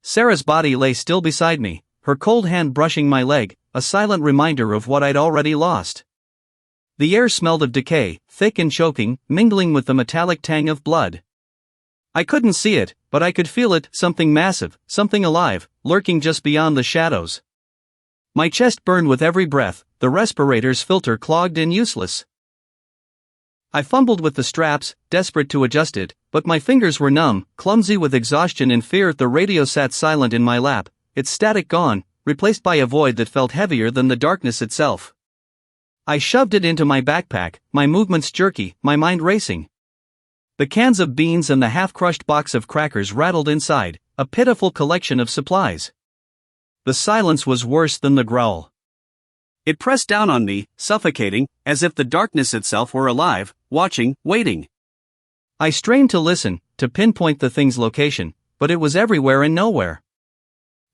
Sarah's body lay still beside me, her cold hand brushing my leg, a silent reminder of what I'd already lost. The air smelled of decay, thick and choking, mingling with the metallic tang of blood. I couldn't see it, but I could feel it, something massive, something alive, lurking just beyond the shadows. My chest burned with every breath, the respirator's filter clogged and useless. I fumbled with the straps, desperate to adjust it, but my fingers were numb, clumsy with exhaustion and fear. The radio sat silent in my lap, its static gone, replaced by a void that felt heavier than the darkness itself. I shoved it into my backpack, my movements jerky, my mind racing. The cans of beans and the half-crushed box of crackers rattled inside, a pitiful collection of supplies. The silence was worse than the growl. It pressed down on me, suffocating, as if the darkness itself were alive, watching, waiting. I strained to listen, to pinpoint the thing's location, but it was everywhere and nowhere.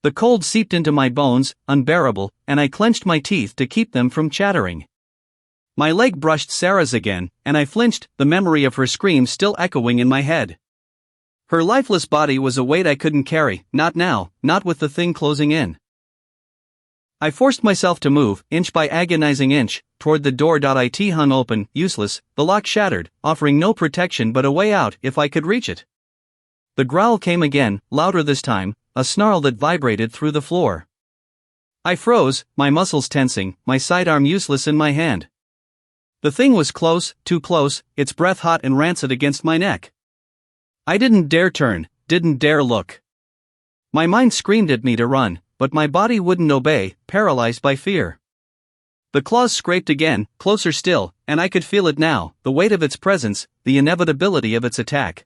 The cold seeped into my bones, unbearable, and I clenched my teeth to keep them from chattering. My leg brushed Sarah's again, and I flinched, the memory of her scream still echoing in my head. Her lifeless body was a weight I couldn't carry, not now, not with the thing closing in. I forced myself to move, inch by agonizing inch, toward the door. It hung open, useless, the lock shattered, offering no protection but a way out if I could reach it. The growl came again, louder this time, a snarl that vibrated through the floor. I froze, my muscles tensing, my sidearm useless in my hand. The thing was close, too close, its breath hot and rancid against my neck. I didn't dare turn, didn't dare look. My mind screamed at me to run, but my body wouldn't obey, paralyzed by fear. The claws scraped again, closer still, and I could feel it now, the weight of its presence, the inevitability of its attack.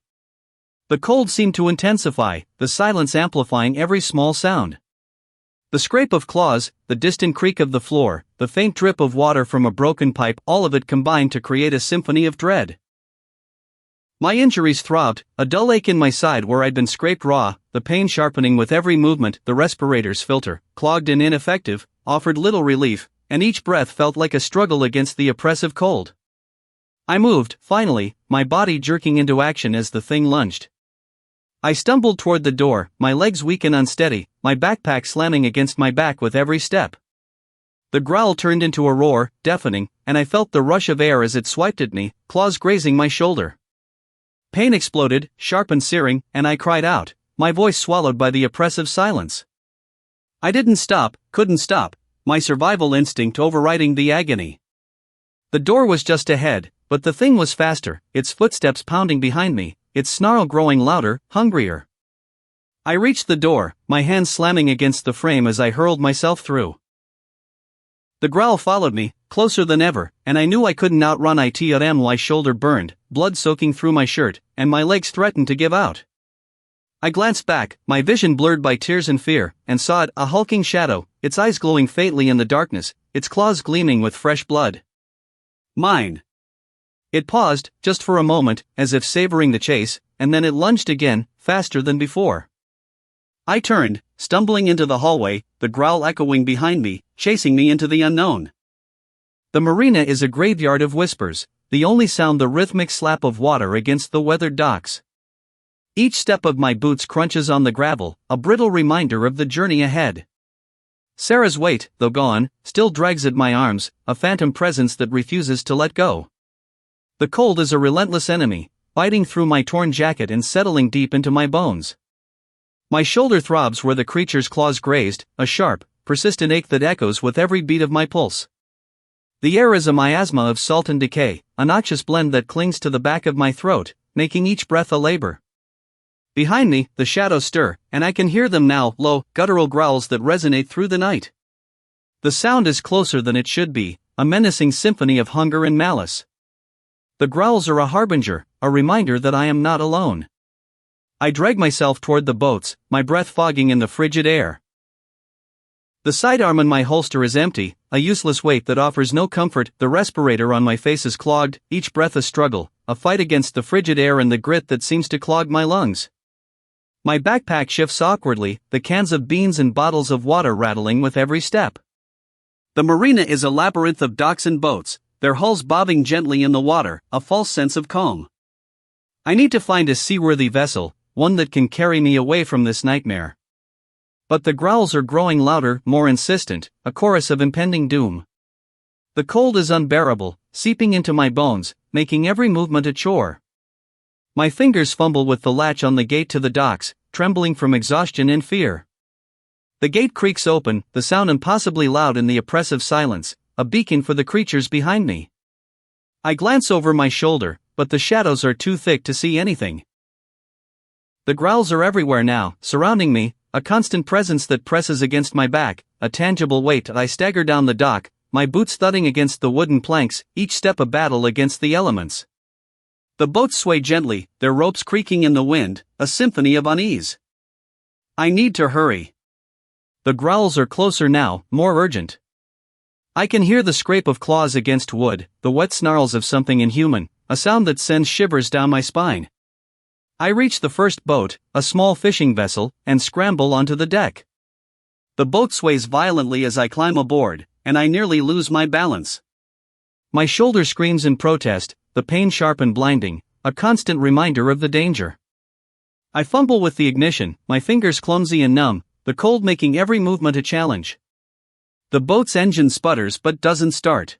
The cold seemed to intensify, the silence amplifying every small sound. The scrape of claws, the distant creak of the floor, the faint drip of water from a broken pipe, all of it combined to create a symphony of dread. My injuries throbbed, a dull ache in my side where I'd been scraped raw, the pain sharpening with every movement. The respirator's filter, clogged and ineffective, offered little relief, and each breath felt like a struggle against the oppressive cold. I moved, finally, my body jerking into action as the thing lunged. I stumbled toward the door, my legs weak and unsteady, my backpack slamming against my back with every step. The growl turned into a roar, deafening, and I felt the rush of air as it swiped at me, claws grazing my shoulder. Pain exploded, sharp and searing, and I cried out, my voice swallowed by the oppressive silence. I didn't stop, couldn't stop, my survival instinct overriding the agony. The door was just ahead, but the thing was faster, its footsteps pounding behind me, its snarl growing louder, hungrier. I reached the door, my hands slamming against the frame as I hurled myself through. The growl followed me, closer than ever, and I knew I couldn't outrun it. My shoulder burned, blood soaking through my shirt, and my legs threatened to give out. I glanced back, my vision blurred by tears and fear, and saw it, a hulking shadow, its eyes glowing faintly in the darkness, its claws gleaming with fresh blood. Mine. It paused, just for a moment, as if savoring the chase, and then it lunged again, faster than before. I turned, stumbling into the hallway, the growl echoing behind me, chasing me into the unknown. The marina is a graveyard of whispers, the only sound the rhythmic slap of water against the weathered docks. Each step of my boots crunches on the gravel, a brittle reminder of the journey ahead. Sarah's weight, though gone, still drags at my arms, a phantom presence that refuses to let go. The cold is a relentless enemy, biting through my torn jacket and settling deep into my bones. My shoulder throbs where the creature's claws grazed, a sharp, persistent ache that echoes with every beat of my pulse. The air is a miasma of salt and decay, a noxious blend that clings to the back of my throat, making each breath a labor. Behind me, the shadows stir, and I can hear them now, low, guttural growls that resonate through the night. The sound is closer than it should be, a menacing symphony of hunger and malice. The growls are a harbinger, a reminder that I am not alone. I drag myself toward the boats, my breath fogging in the frigid air. The sidearm in my holster is empty, a useless weight that offers no comfort. The respirator on my face is clogged, each breath a struggle, a fight against the frigid air and the grit that seems to clog my lungs. My backpack shifts awkwardly, the cans of beans and bottles of water rattling with every step. The marina is a labyrinth of docks and boats, their hulls bobbing gently in the water, a false sense of calm. I need to find a seaworthy vessel, one that can carry me away from this nightmare. But the growls are growing louder, more insistent, a chorus of impending doom. The cold is unbearable, seeping into my bones, making every movement a chore. My fingers fumble with the latch on the gate to the docks, trembling from exhaustion and fear. The gate creaks open, the sound impossibly loud in the oppressive silence, a beacon for the creatures behind me. I glance over my shoulder, but the shadows are too thick to see anything. The growls are everywhere now, surrounding me, a constant presence that presses against my back, a tangible weight. I stagger down the dock, my boots thudding against the wooden planks, each step a battle against the elements. The boats sway gently, their ropes creaking in the wind, a symphony of unease. I need to hurry. The growls are closer now, more urgent. I can hear the scrape of claws against wood, the wet snarls of something inhuman, a sound that sends shivers down my spine. I reach the first boat, a small fishing vessel, and scramble onto the deck. The boat sways violently as I climb aboard, and I nearly lose my balance. My shoulder screams in protest, the pain sharp and blinding, a constant reminder of the danger. I fumble with the ignition, my fingers clumsy and numb, the cold making every movement a challenge. The boat's engine sputters but doesn't start.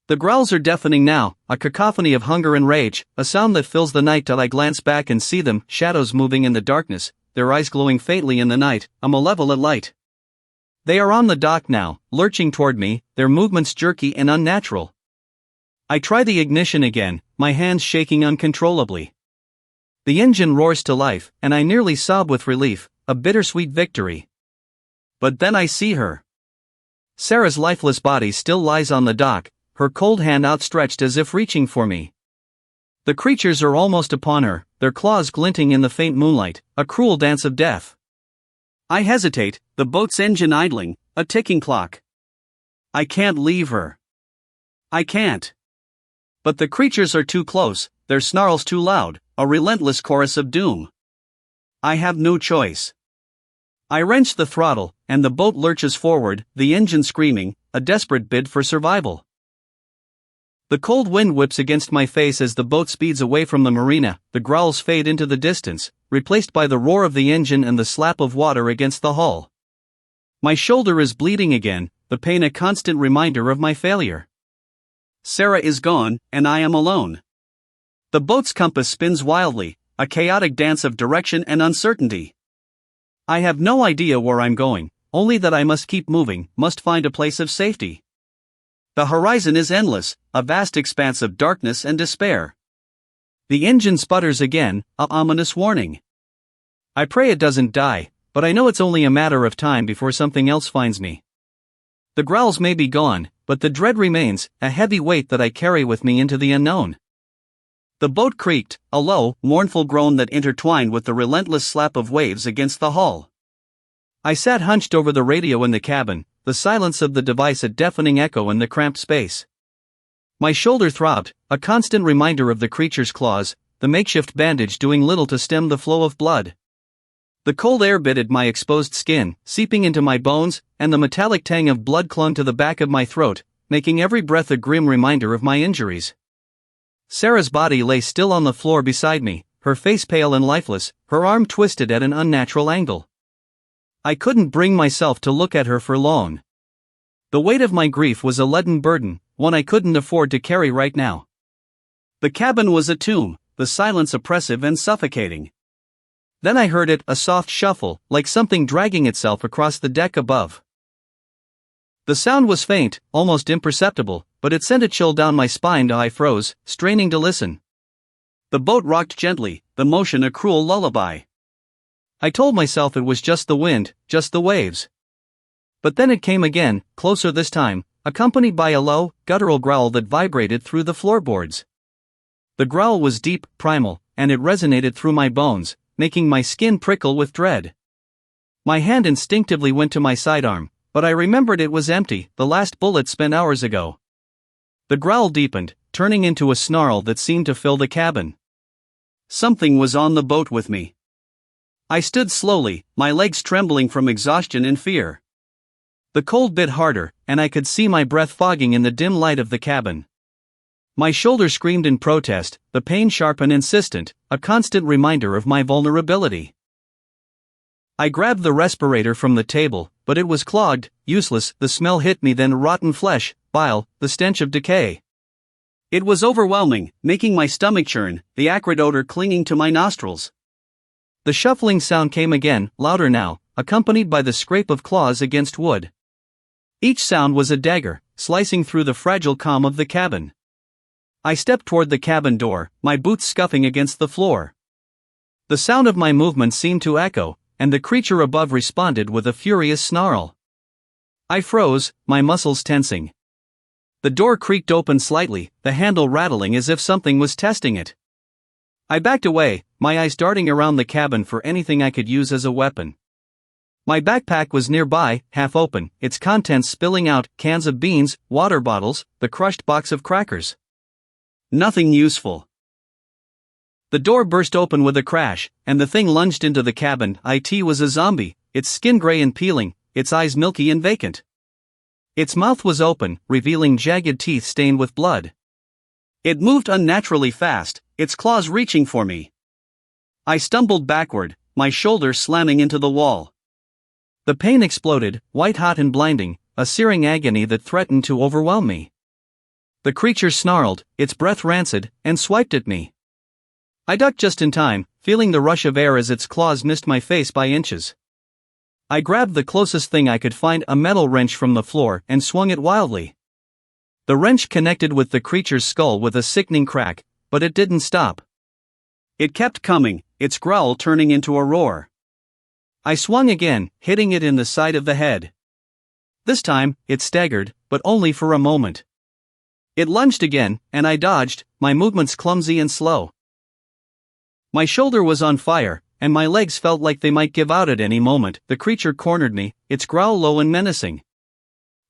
The growls are deafening now, a cacophony of hunger and rage, a sound that fills the night till I glance back and see them, shadows moving in the darkness, their eyes glowing faintly in the night, a malevolent light. They are on the dock now, lurching toward me, their movements jerky and unnatural. I try the ignition again, my hands shaking uncontrollably. The engine roars to life, and I nearly sob with relief, a bittersweet victory. But then I see her. Sarah's lifeless body still lies on the dock, her cold hand outstretched as if reaching for me. The creatures are almost upon her, their claws glinting in the faint moonlight, a cruel dance of death. I hesitate, the boat's engine idling, a ticking clock. I can't leave her. I can't. But the creatures are too close, their snarls too loud, a relentless chorus of doom. I have no choice. I wrench the throttle, and the boat lurches forward, the engine screaming, a desperate bid for survival. The cold wind whips against my face as the boat speeds away from the marina, the growls fade into the distance, replaced by the roar of the engine and the slap of water against the hull. My shoulder is bleeding again, the pain a constant reminder of my failure. Sarah is gone, and I am alone. The boat's compass spins wildly, a chaotic dance of direction and uncertainty. I have no idea where I'm going, only that I must keep moving, must find a place of safety. The horizon is endless, a vast expanse of darkness and despair. The engine sputters again, a ominous warning. I pray it doesn't die, but I know it's only a matter of time before something else finds me. The growls may be gone, but the dread remains, a heavy weight that I carry with me into the unknown. The boat creaked, a low, mournful groan that intertwined with the relentless slap of waves against the hull. I sat hunched over the radio in the cabin, the silence of the device a deafening echo in the cramped space. My shoulder throbbed, a constant reminder of the creature's claws, the makeshift bandage doing little to stem the flow of blood. The cold air bitted my exposed skin, seeping into my bones, and the metallic tang of blood clung to the back of my throat, making every breath a grim reminder of my injuries. Sarah's body lay still on the floor beside me, her face pale and lifeless, her arm twisted at an unnatural angle. I couldn't bring myself to look at her for long. The weight of my grief was a leaden burden, one I couldn't afford to carry right now. The cabin was a tomb, the silence oppressive and suffocating. Then I heard it, a soft shuffle, like something dragging itself across the deck above. The sound was faint, almost imperceptible, but it sent a chill down my spine. I froze, straining to listen. The boat rocked gently, the motion a cruel lullaby. I told myself it was just the wind, just the waves. But then it came again, closer this time, accompanied by a low, guttural growl that vibrated through the floorboards. The growl was deep, primal, and it resonated through my bones, making my skin prickle with dread. My hand instinctively went to my sidearm, but I remembered it was empty, the last bullet spent hours ago. The growl deepened, turning into a snarl that seemed to fill the cabin. Something was on the boat with me. I stood slowly, my legs trembling from exhaustion and fear. The cold bit harder, and I could see my breath fogging in the dim light of the cabin. My shoulder screamed in protest, the pain sharp and insistent, a constant reminder of my vulnerability. I grabbed the respirator from the table, but it was clogged, useless. The smell hit me, then rotten flesh, bile, the stench of decay. It was overwhelming, making my stomach churn, the acrid odor clinging to my nostrils. The shuffling sound came again, louder now, accompanied by the scrape of claws against wood. Each sound was a dagger, slicing through the fragile calm of the cabin. I stepped toward the cabin door, my boots scuffing against the floor. The sound of my movement seemed to echo, and the creature above responded with a furious snarl. I froze, my muscles tensing. The door creaked open slightly, the handle rattling as if something was testing it. I backed away, my eyes darting around the cabin for anything I could use as a weapon. My backpack was nearby, half open, its contents spilling out, cans of beans, water bottles, the crushed box of crackers. Nothing useful. The door burst open with a crash, and the thing lunged into the cabin. It was a zombie, its skin gray and peeling, its eyes milky and vacant. Its mouth was open, revealing jagged teeth stained with blood. It moved unnaturally fast, its claws reaching for me. I stumbled backward, my shoulder slamming into the wall. The pain exploded, white-hot and blinding, a searing agony that threatened to overwhelm me. The creature snarled, its breath rancid, and swiped at me. I ducked just in time, feeling the rush of air as its claws missed my face by inches. I grabbed the closest thing I could find, a metal wrench from the floor, and swung it wildly. The wrench connected with the creature's skull with a sickening crack, but it didn't stop. It kept coming, its growl turning into a roar. I swung again, hitting it in the side of the head. This time, it staggered, but only for a moment. It lunged again, and I dodged, my movements clumsy and slow. My shoulder was on fire, and my legs felt like they might give out at any moment. The creature cornered me, its growl low and menacing.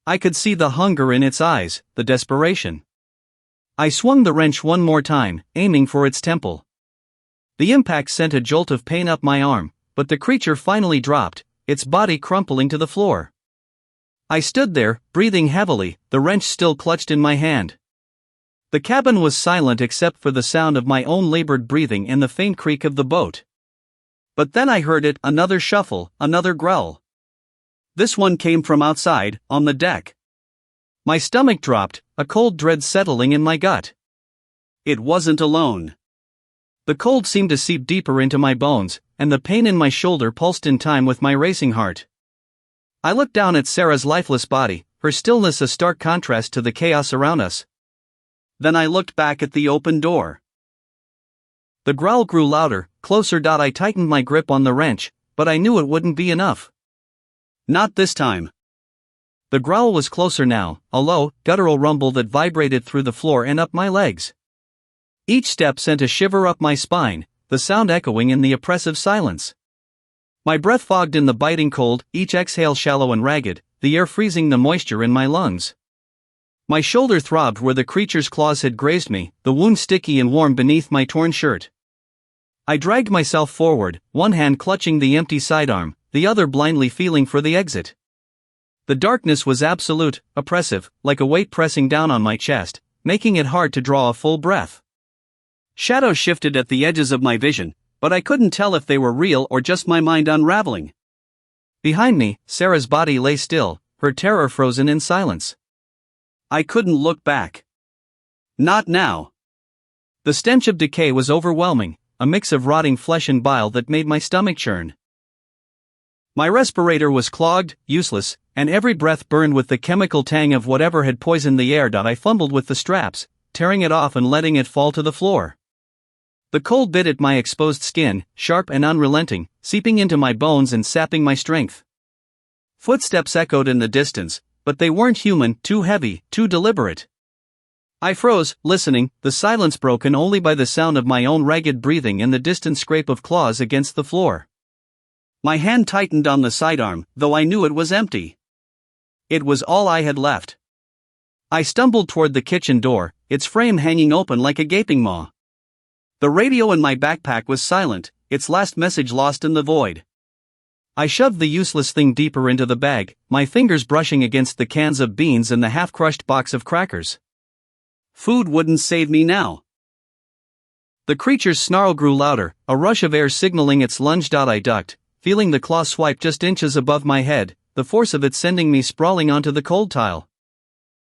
I could see the hunger in its eyes, the desperation. I swung the wrench one more time, aiming for its temple. The impact sent a jolt of pain up my arm, but the creature finally dropped, its body crumpling to the floor. I stood there, breathing heavily, the wrench still clutched in my hand. The cabin was silent except for the sound of my own labored breathing and the faint creak of the boat. But then I heard it, another shuffle, another growl. This one came from outside, on the deck. My stomach dropped, a cold dread settling in my gut. It wasn't alone. The cold seemed to seep deeper into my bones, and the pain in my shoulder pulsed in time with my racing heart. I looked down at Sarah's lifeless body, her stillness a stark contrast to the chaos around us. Then I looked back at the open door. The growl grew louder, closer. I tightened my grip on the wrench, but I knew it wouldn't be enough. Not this time. The growl was closer now, a low, guttural rumble that vibrated through the floor and up my legs. Each step sent a shiver up my spine, the sound echoing in the oppressive silence. My breath fogged in the biting cold, each exhale shallow and ragged, the air freezing the moisture in my lungs. My shoulder throbbed where the creature's claws had grazed me, the wound sticky and warm beneath my torn shirt. I dragged myself forward, one hand clutching the empty sidearm, the other blindly feeling for the exit. The darkness was absolute, oppressive, like a weight pressing down on my chest, making it hard to draw a full breath. Shadows shifted at the edges of my vision, but I couldn't tell if they were real or just my mind unraveling. Behind me, Sarah's body lay still, her terror frozen in silence. I couldn't look back. Not now. The stench of decay was overwhelming, a mix of rotting flesh and bile that made my stomach churn. My respirator was clogged, useless, and every breath burned with the chemical tang of whatever had poisoned the air. I fumbled with the straps, tearing it off and letting it fall to the floor. The cold bit at my exposed skin, sharp and unrelenting, seeping into my bones and sapping my strength. Footsteps echoed in the distance, but they weren't human, too heavy, too deliberate. I froze, listening, the silence broken only by the sound of my own ragged breathing and the distant scrape of claws against the floor. My hand tightened on the sidearm, though I knew it was empty. It was all I had left. I stumbled toward the kitchen door, its frame hanging open like a gaping maw. The radio in my backpack was silent, its last message lost in the void. I shoved the useless thing deeper into the bag, my fingers brushing against the cans of beans and the half-crushed box of crackers. Food wouldn't save me now. The creature's snarl grew louder, a rush of air signaling its lunge. I ducked, feeling the claw swipe just inches above my head, the force of it sending me sprawling onto the cold tile.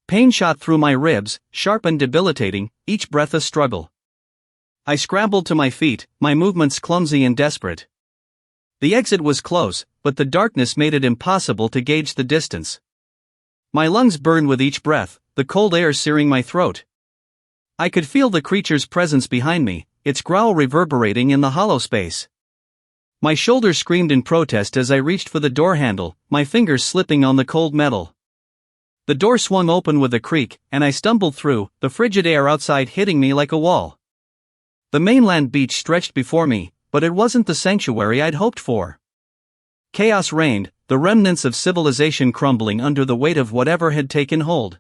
Pain shot through my ribs, sharp and debilitating, each breath a struggle. I scrambled to my feet, my movements clumsy and desperate. The exit was close, but the darkness made it impossible to gauge the distance. My lungs burned with each breath, the cold air searing my throat. I could feel the creature's presence behind me, its growl reverberating in the hollow space. My shoulders screamed in protest as I reached for the door handle, my fingers slipping on the cold metal. The door swung open with a creak, and I stumbled through, the frigid air outside hitting me like a wall. The mainland beach stretched before me, but it wasn't the sanctuary I'd hoped for. Chaos reigned, the remnants of civilization crumbling under the weight of whatever had taken hold.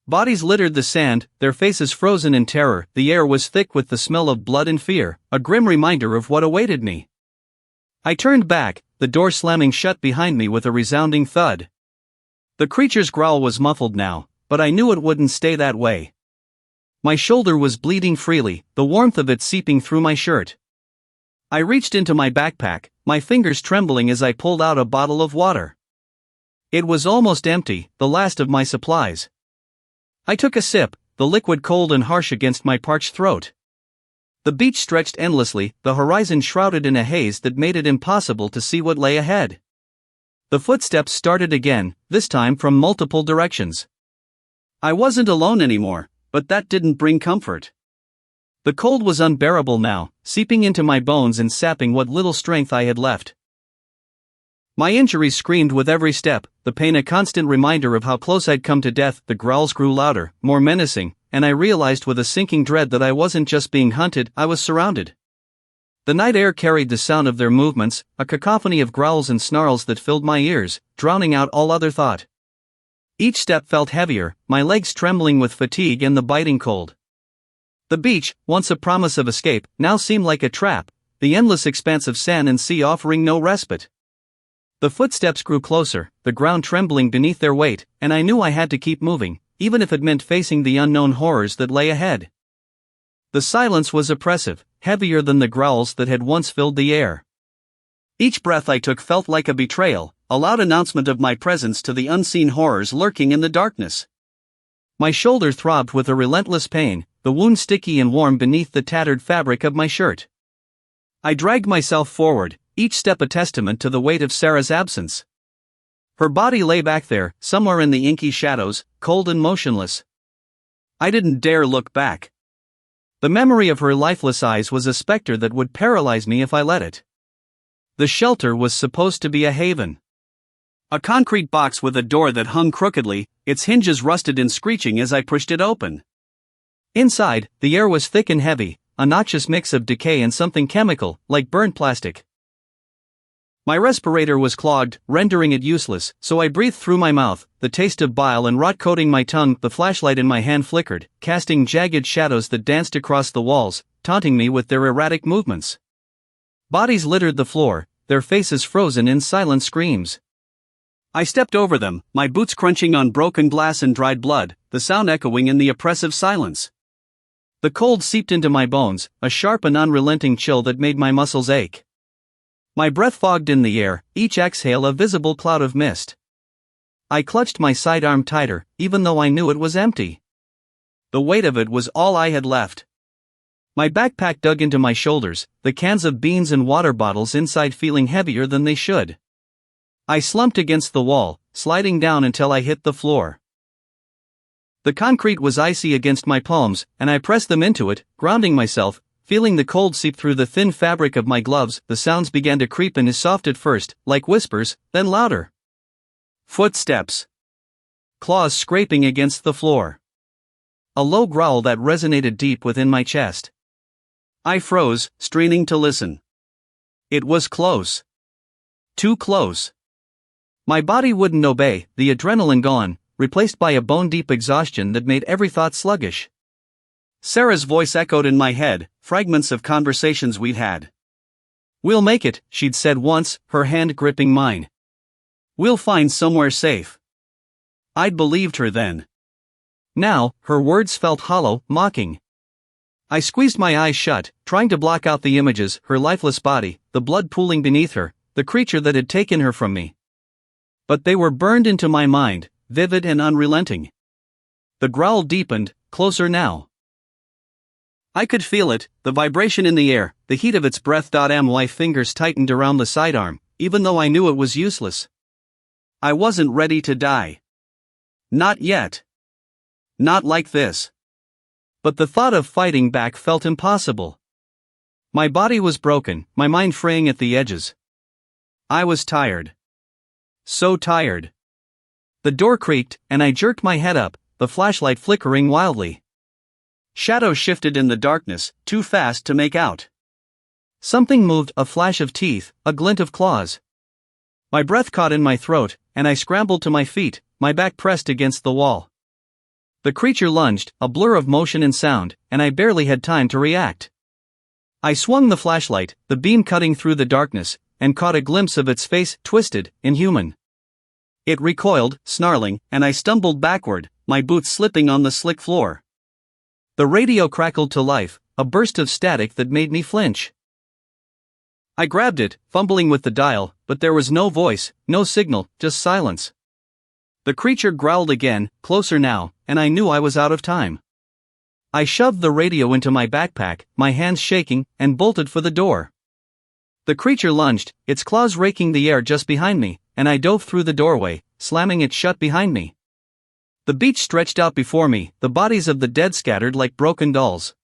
Bodies littered the sand, their faces frozen in terror, the air was thick with the smell of blood and fear, a grim reminder of what awaited me. I turned back, the door slamming shut behind me with a resounding thud. The creature's growl was muffled now, but I knew it wouldn't stay that way. My shoulder was bleeding freely, the warmth of it seeping through my shirt. I reached into my backpack, my fingers trembling as I pulled out a bottle of water. It was almost empty, the last of my supplies. I took a sip, the liquid cold and harsh against my parched throat. The beach stretched endlessly, the horizon shrouded in a haze that made it impossible to see what lay ahead. The footsteps started again, this time from multiple directions. I wasn't alone anymore, but that didn't bring comfort. The cold was unbearable now, seeping into my bones and sapping what little strength I had left. My injuries screamed with every step, the pain a constant reminder of how close I'd come to death. The growls grew louder, more menacing, and I realized with a sinking dread that I wasn't just being hunted, I was surrounded. The night air carried the sound of their movements, a cacophony of growls and snarls that filled my ears, drowning out all other thought. Each step felt heavier, my legs trembling with fatigue and the biting cold. The beach, once a promise of escape, now seemed like a trap, the endless expanse of sand and sea offering no respite. The footsteps grew closer, the ground trembling beneath their weight, and I knew I had to keep moving, even if it meant facing the unknown horrors that lay ahead. The silence was oppressive, heavier than the growls that had once filled the air. Each breath I took felt like a betrayal, a loud announcement of my presence to the unseen horrors lurking in the darkness. My shoulder throbbed with a relentless pain, the wound sticky and warm beneath the tattered fabric of my shirt. I dragged myself forward, each step a testament to the weight of Sarah's absence. Her body lay back there, somewhere in the inky shadows, cold and motionless. I didn't dare look back. The memory of her lifeless eyes was a specter that would paralyze me if I let it. The shelter was supposed to be a haven. A concrete box with a door that hung crookedly, its hinges rusted and screeching as I pushed it open. Inside, the air was thick and heavy, a noxious mix of decay and something chemical, like burnt plastic. My respirator was clogged, rendering it useless, so I breathed through my mouth, the taste of bile and rot coating my tongue. The flashlight in my hand flickered, casting jagged shadows that danced across the walls, taunting me with their erratic movements. Bodies littered the floor, their faces frozen in silent screams. I stepped over them, my boots crunching on broken glass and dried blood, the sound echoing in the oppressive silence. The cold seeped into my bones, a sharp and unrelenting chill that made my muscles ache. My breath fogged in the air, each exhale a visible cloud of mist. I clutched my sidearm tighter, even though I knew it was empty. The weight of it was all I had left. My backpack dug into my shoulders, the cans of beans and water bottles inside feeling heavier than they should. I slumped against the wall, sliding down until I hit the floor. The concrete was icy against my palms, and I pressed them into it, grounding myself, feeling the cold seep through the thin fabric of my gloves. The sounds began to creep in, soft at first, like whispers, then louder. Footsteps. Claws scraping against the floor. A low growl that resonated deep within my chest. I froze, straining to listen. It was close. Too close. My body wouldn't obey, the adrenaline gone, replaced by a bone-deep exhaustion that made every thought sluggish. Sarah's voice echoed in my head, fragments of conversations we'd had. "We'll make it," she'd said once, her hand gripping mine. "We'll find somewhere safe." I'd believed her then. Now, her words felt hollow, mocking. I squeezed my eyes shut, trying to block out the images, her lifeless body, the blood pooling beneath her, the creature that had taken her from me. But they were burned into my mind, vivid and unrelenting. The growl deepened, closer now. I could feel it, the vibration in the air, the heat of its breath. My fingers tightened around the sidearm, even though I knew it was useless. I wasn't ready to die. Not yet. Not like this. But the thought of fighting back felt impossible. My body was broken, my mind fraying at the edges. I was tired. So tired. The door creaked, and I jerked my head up, the flashlight flickering wildly. Shadows shifted in the darkness, too fast to make out. Something moved, a flash of teeth, a glint of claws. My breath caught in my throat, and I scrambled to my feet, my back pressed against the wall. The creature lunged, a blur of motion and sound, and I barely had time to react. I swung the flashlight, the beam cutting through the darkness, and caught a glimpse of its face, twisted, inhuman. It recoiled, snarling, and I stumbled backward, my boots slipping on the slick floor. The radio crackled to life, a burst of static that made me flinch. I grabbed it, fumbling with the dial, but there was no voice, no signal, just silence. The creature growled again, closer now, and I knew I was out of time. I shoved the radio into my backpack, my hands shaking, and bolted for the door. The creature lunged, its claws raking the air just behind me, and I dove through the doorway, slamming it shut behind me. The beach stretched out before me, the bodies of the dead scattered like broken dolls.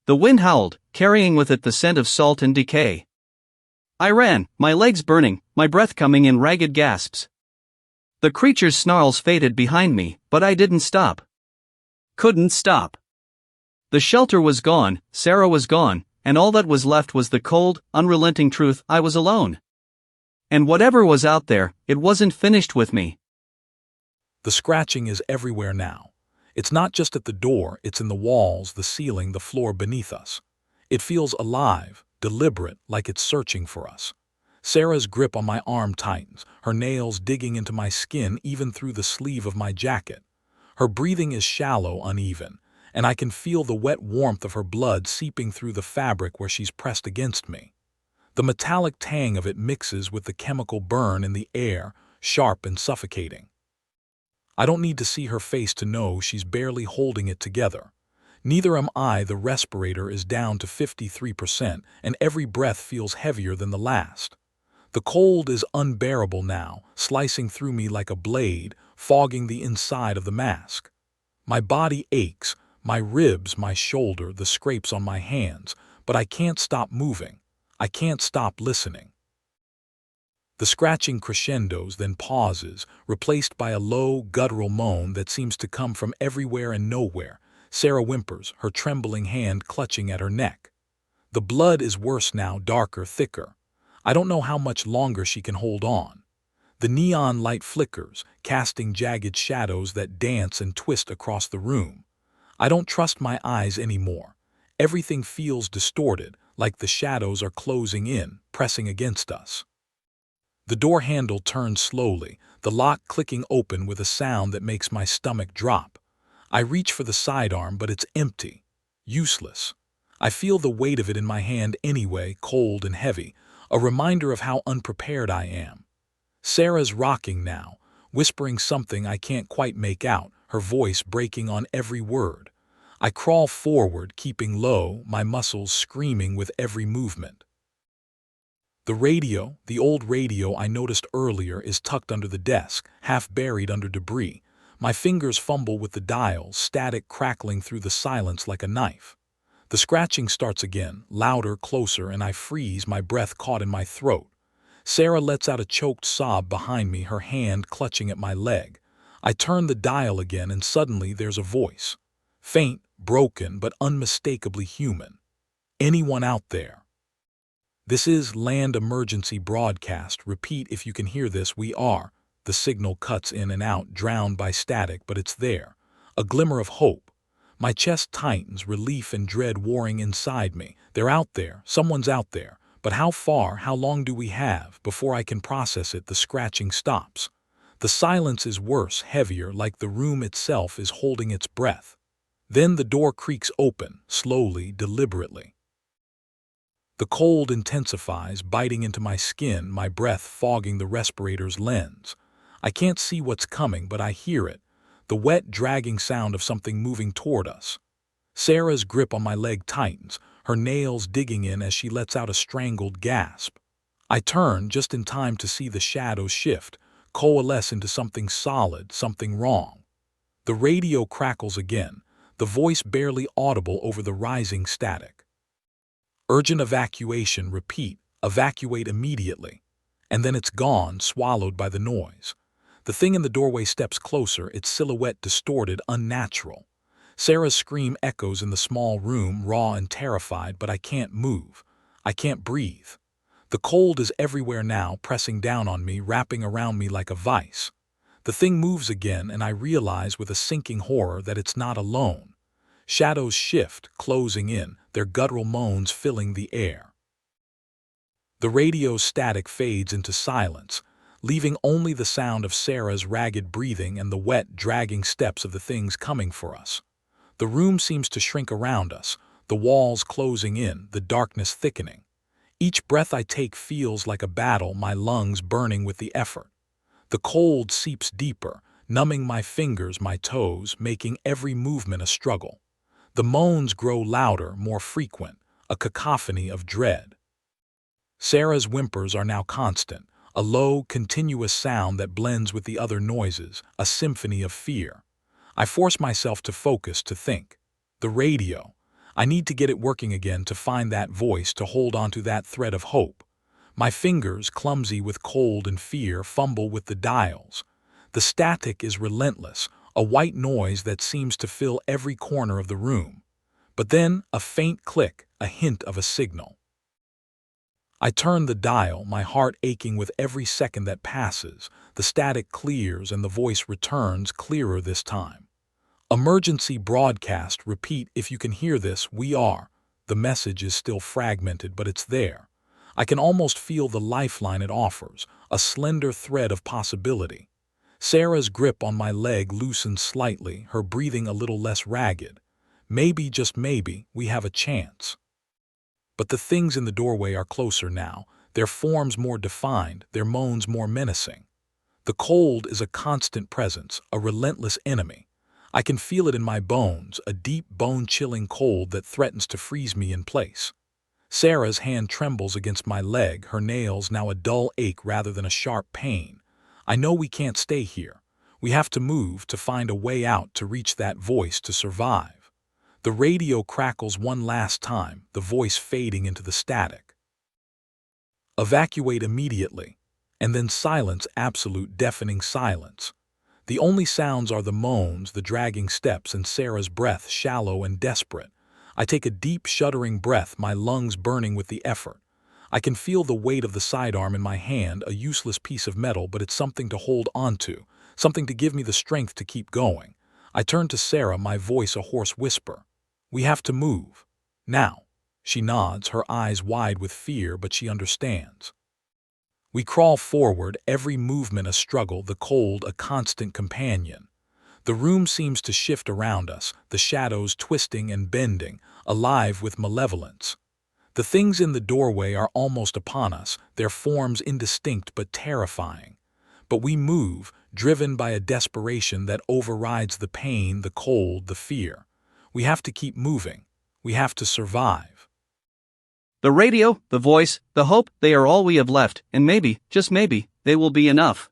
The wind howled, carrying with it the scent of salt and decay. I ran, my legs burning, my breath coming in ragged gasps. The creature's snarls faded behind me, but I didn't stop. Couldn't stop. The shelter was gone, Sarah was gone, and all that was left was the cold, unrelenting truth: I was alone. And whatever was out there, it wasn't finished with me. The scratching is everywhere now. It's not just at the door, it's in the walls, the ceiling, the floor beneath us. It feels alive, deliberate, like it's searching for us. Sarah's grip on my arm tightens, her nails digging into my skin even through the sleeve of my jacket. Her breathing is shallow, uneven, and I can feel the wet warmth of her blood seeping through the fabric where she's pressed against me. The metallic tang of it mixes with the chemical burn in the air, sharp and suffocating. I don't need to see her face to know she's barely holding it together. Neither am I. The respirator is down to 53%, and every breath feels heavier than the last. The cold is unbearable now, slicing through me like a blade, fogging the inside of the mask. My body aches, my ribs, my shoulder, the scrapes on my hands, but I can't stop moving. I can't stop listening. The scratching crescendos, then pauses, replaced by a low, guttural moan that seems to come from everywhere and nowhere. Sarah whimpers, her trembling hand clutching at her neck. The blood is worse now, darker, thicker. I don't know how much longer she can hold on. The neon light flickers, casting jagged shadows that dance and twist across the room. I don't trust my eyes anymore. Everything feels distorted, like the shadows are closing in, pressing against us. The door handle turns slowly, the lock clicking open with a sound that makes my stomach drop. I reach for the sidearm, but it's empty. Useless. I feel the weight of it in my hand anyway, cold and heavy, a reminder of how unprepared I am. Sarah's rocking now, whispering something I can't quite make out, her voice breaking on every word. I crawl forward, keeping low, my muscles screaming with every movement. The radio, the old radio I noticed earlier, is tucked under the desk, half buried under debris. My fingers fumble with the dials, static crackling through the silence like a knife. The scratching starts again, louder, closer, and I freeze, my breath caught in my throat. Sarah lets out a choked sob behind me, her hand clutching at my leg. I turn the dial again, and suddenly there's a voice. Faint, broken, but unmistakably human. Anyone out there? This is Land Emergency Broadcast. Repeat if you can hear this. We are. The signal cuts in and out, drowned by static, but it's there. A glimmer of hope. My chest tightens, relief and dread warring inside me. They're out there, someone's out there. But how far, how long do we have? Before I can process it, the scratching stops. The silence is worse, heavier, like the room itself is holding its breath. Then the door creaks open, slowly, deliberately. The cold intensifies, biting into my skin, my breath fogging the respirator's lens. I can't see what's coming, but I hear it. The wet, dragging sound of something moving toward us. Sarah's grip on my leg tightens, her nails digging in as she lets out a strangled gasp. I turn just in time to see the shadows shift, coalesce into something solid, something wrong. The radio crackles again, the voice barely audible over the rising static. Urgent evacuation, repeat, evacuate immediately. And then it's gone, swallowed by the noise. The thing in the doorway steps closer, its silhouette distorted, unnatural. Sarah's scream echoes in the small room, raw and terrified, but I can't move. I can't breathe. The cold is everywhere now, pressing down on me, wrapping around me like a vice. The thing moves again, and I realize with a sinking horror that it's not alone. Shadows shift, closing in, their guttural moans filling the air. The radio's static fades into silence, leaving only the sound of Sarah's ragged breathing and the wet, dragging steps of the things coming for us. The room seems to shrink around us, the walls closing in, the darkness thickening. Each breath I take feels like a battle, my lungs burning with the effort. The cold seeps deeper, numbing my fingers, my toes, making every movement a struggle. The moans grow louder, more frequent, a cacophony of dread. Sarah's whimpers are now constant, a low, continuous sound that blends with the other noises, a symphony of fear. I force myself to focus, to think. The radio. I need to get it working again, to find that voice, to hold onto that thread of hope. My fingers, clumsy with cold and fear, fumble with the dials. The static is relentless, a white noise that seems to fill every corner of the room. But then, a faint click, a hint of a signal. I turn the dial, my heart aching with every second that passes. The static clears and the voice returns, clearer this time. Emergency broadcast, repeat if you can hear this, we are. The message is still fragmented, but it's there. I can almost feel the lifeline it offers, a slender thread of possibility. Sarah's grip on my leg loosens slightly, her breathing a little less ragged. Maybe, just maybe, we have a chance. But the things in the doorway are closer now, their forms more defined, their moans more menacing. The cold is a constant presence, a relentless enemy. I can feel it in my bones, a deep, bone-chilling cold that threatens to freeze me in place. Sarah's hand trembles against my leg, her nails now a dull ache rather than a sharp pain. I know we can't stay here. We have to move, to find a way out, to reach that voice, to survive. The radio crackles one last time, the voice fading into the static. Evacuate immediately. And then silence, absolute deafening silence. The only sounds are the moans, the dragging steps, and Sarah's breath, shallow and desperate. I take a deep, shuddering breath, my lungs burning with the effort. I can feel the weight of the sidearm in my hand, a useless piece of metal, but it's something to hold onto, something to give me the strength to keep going. I turn to Sarah, my voice a hoarse whisper. We have to move. Now. She nods, her eyes wide with fear, but she understands. We crawl forward, every movement a struggle, the cold a constant companion. The room seems to shift around us, the shadows twisting and bending, alive with malevolence. The things in the doorway are almost upon us, their forms indistinct but terrifying. But we move, driven by a desperation that overrides the pain, the cold, the fear. We have to keep moving. We have to survive. The radio, the voice, the hope, they are all we have left, and maybe, just maybe, they will be enough.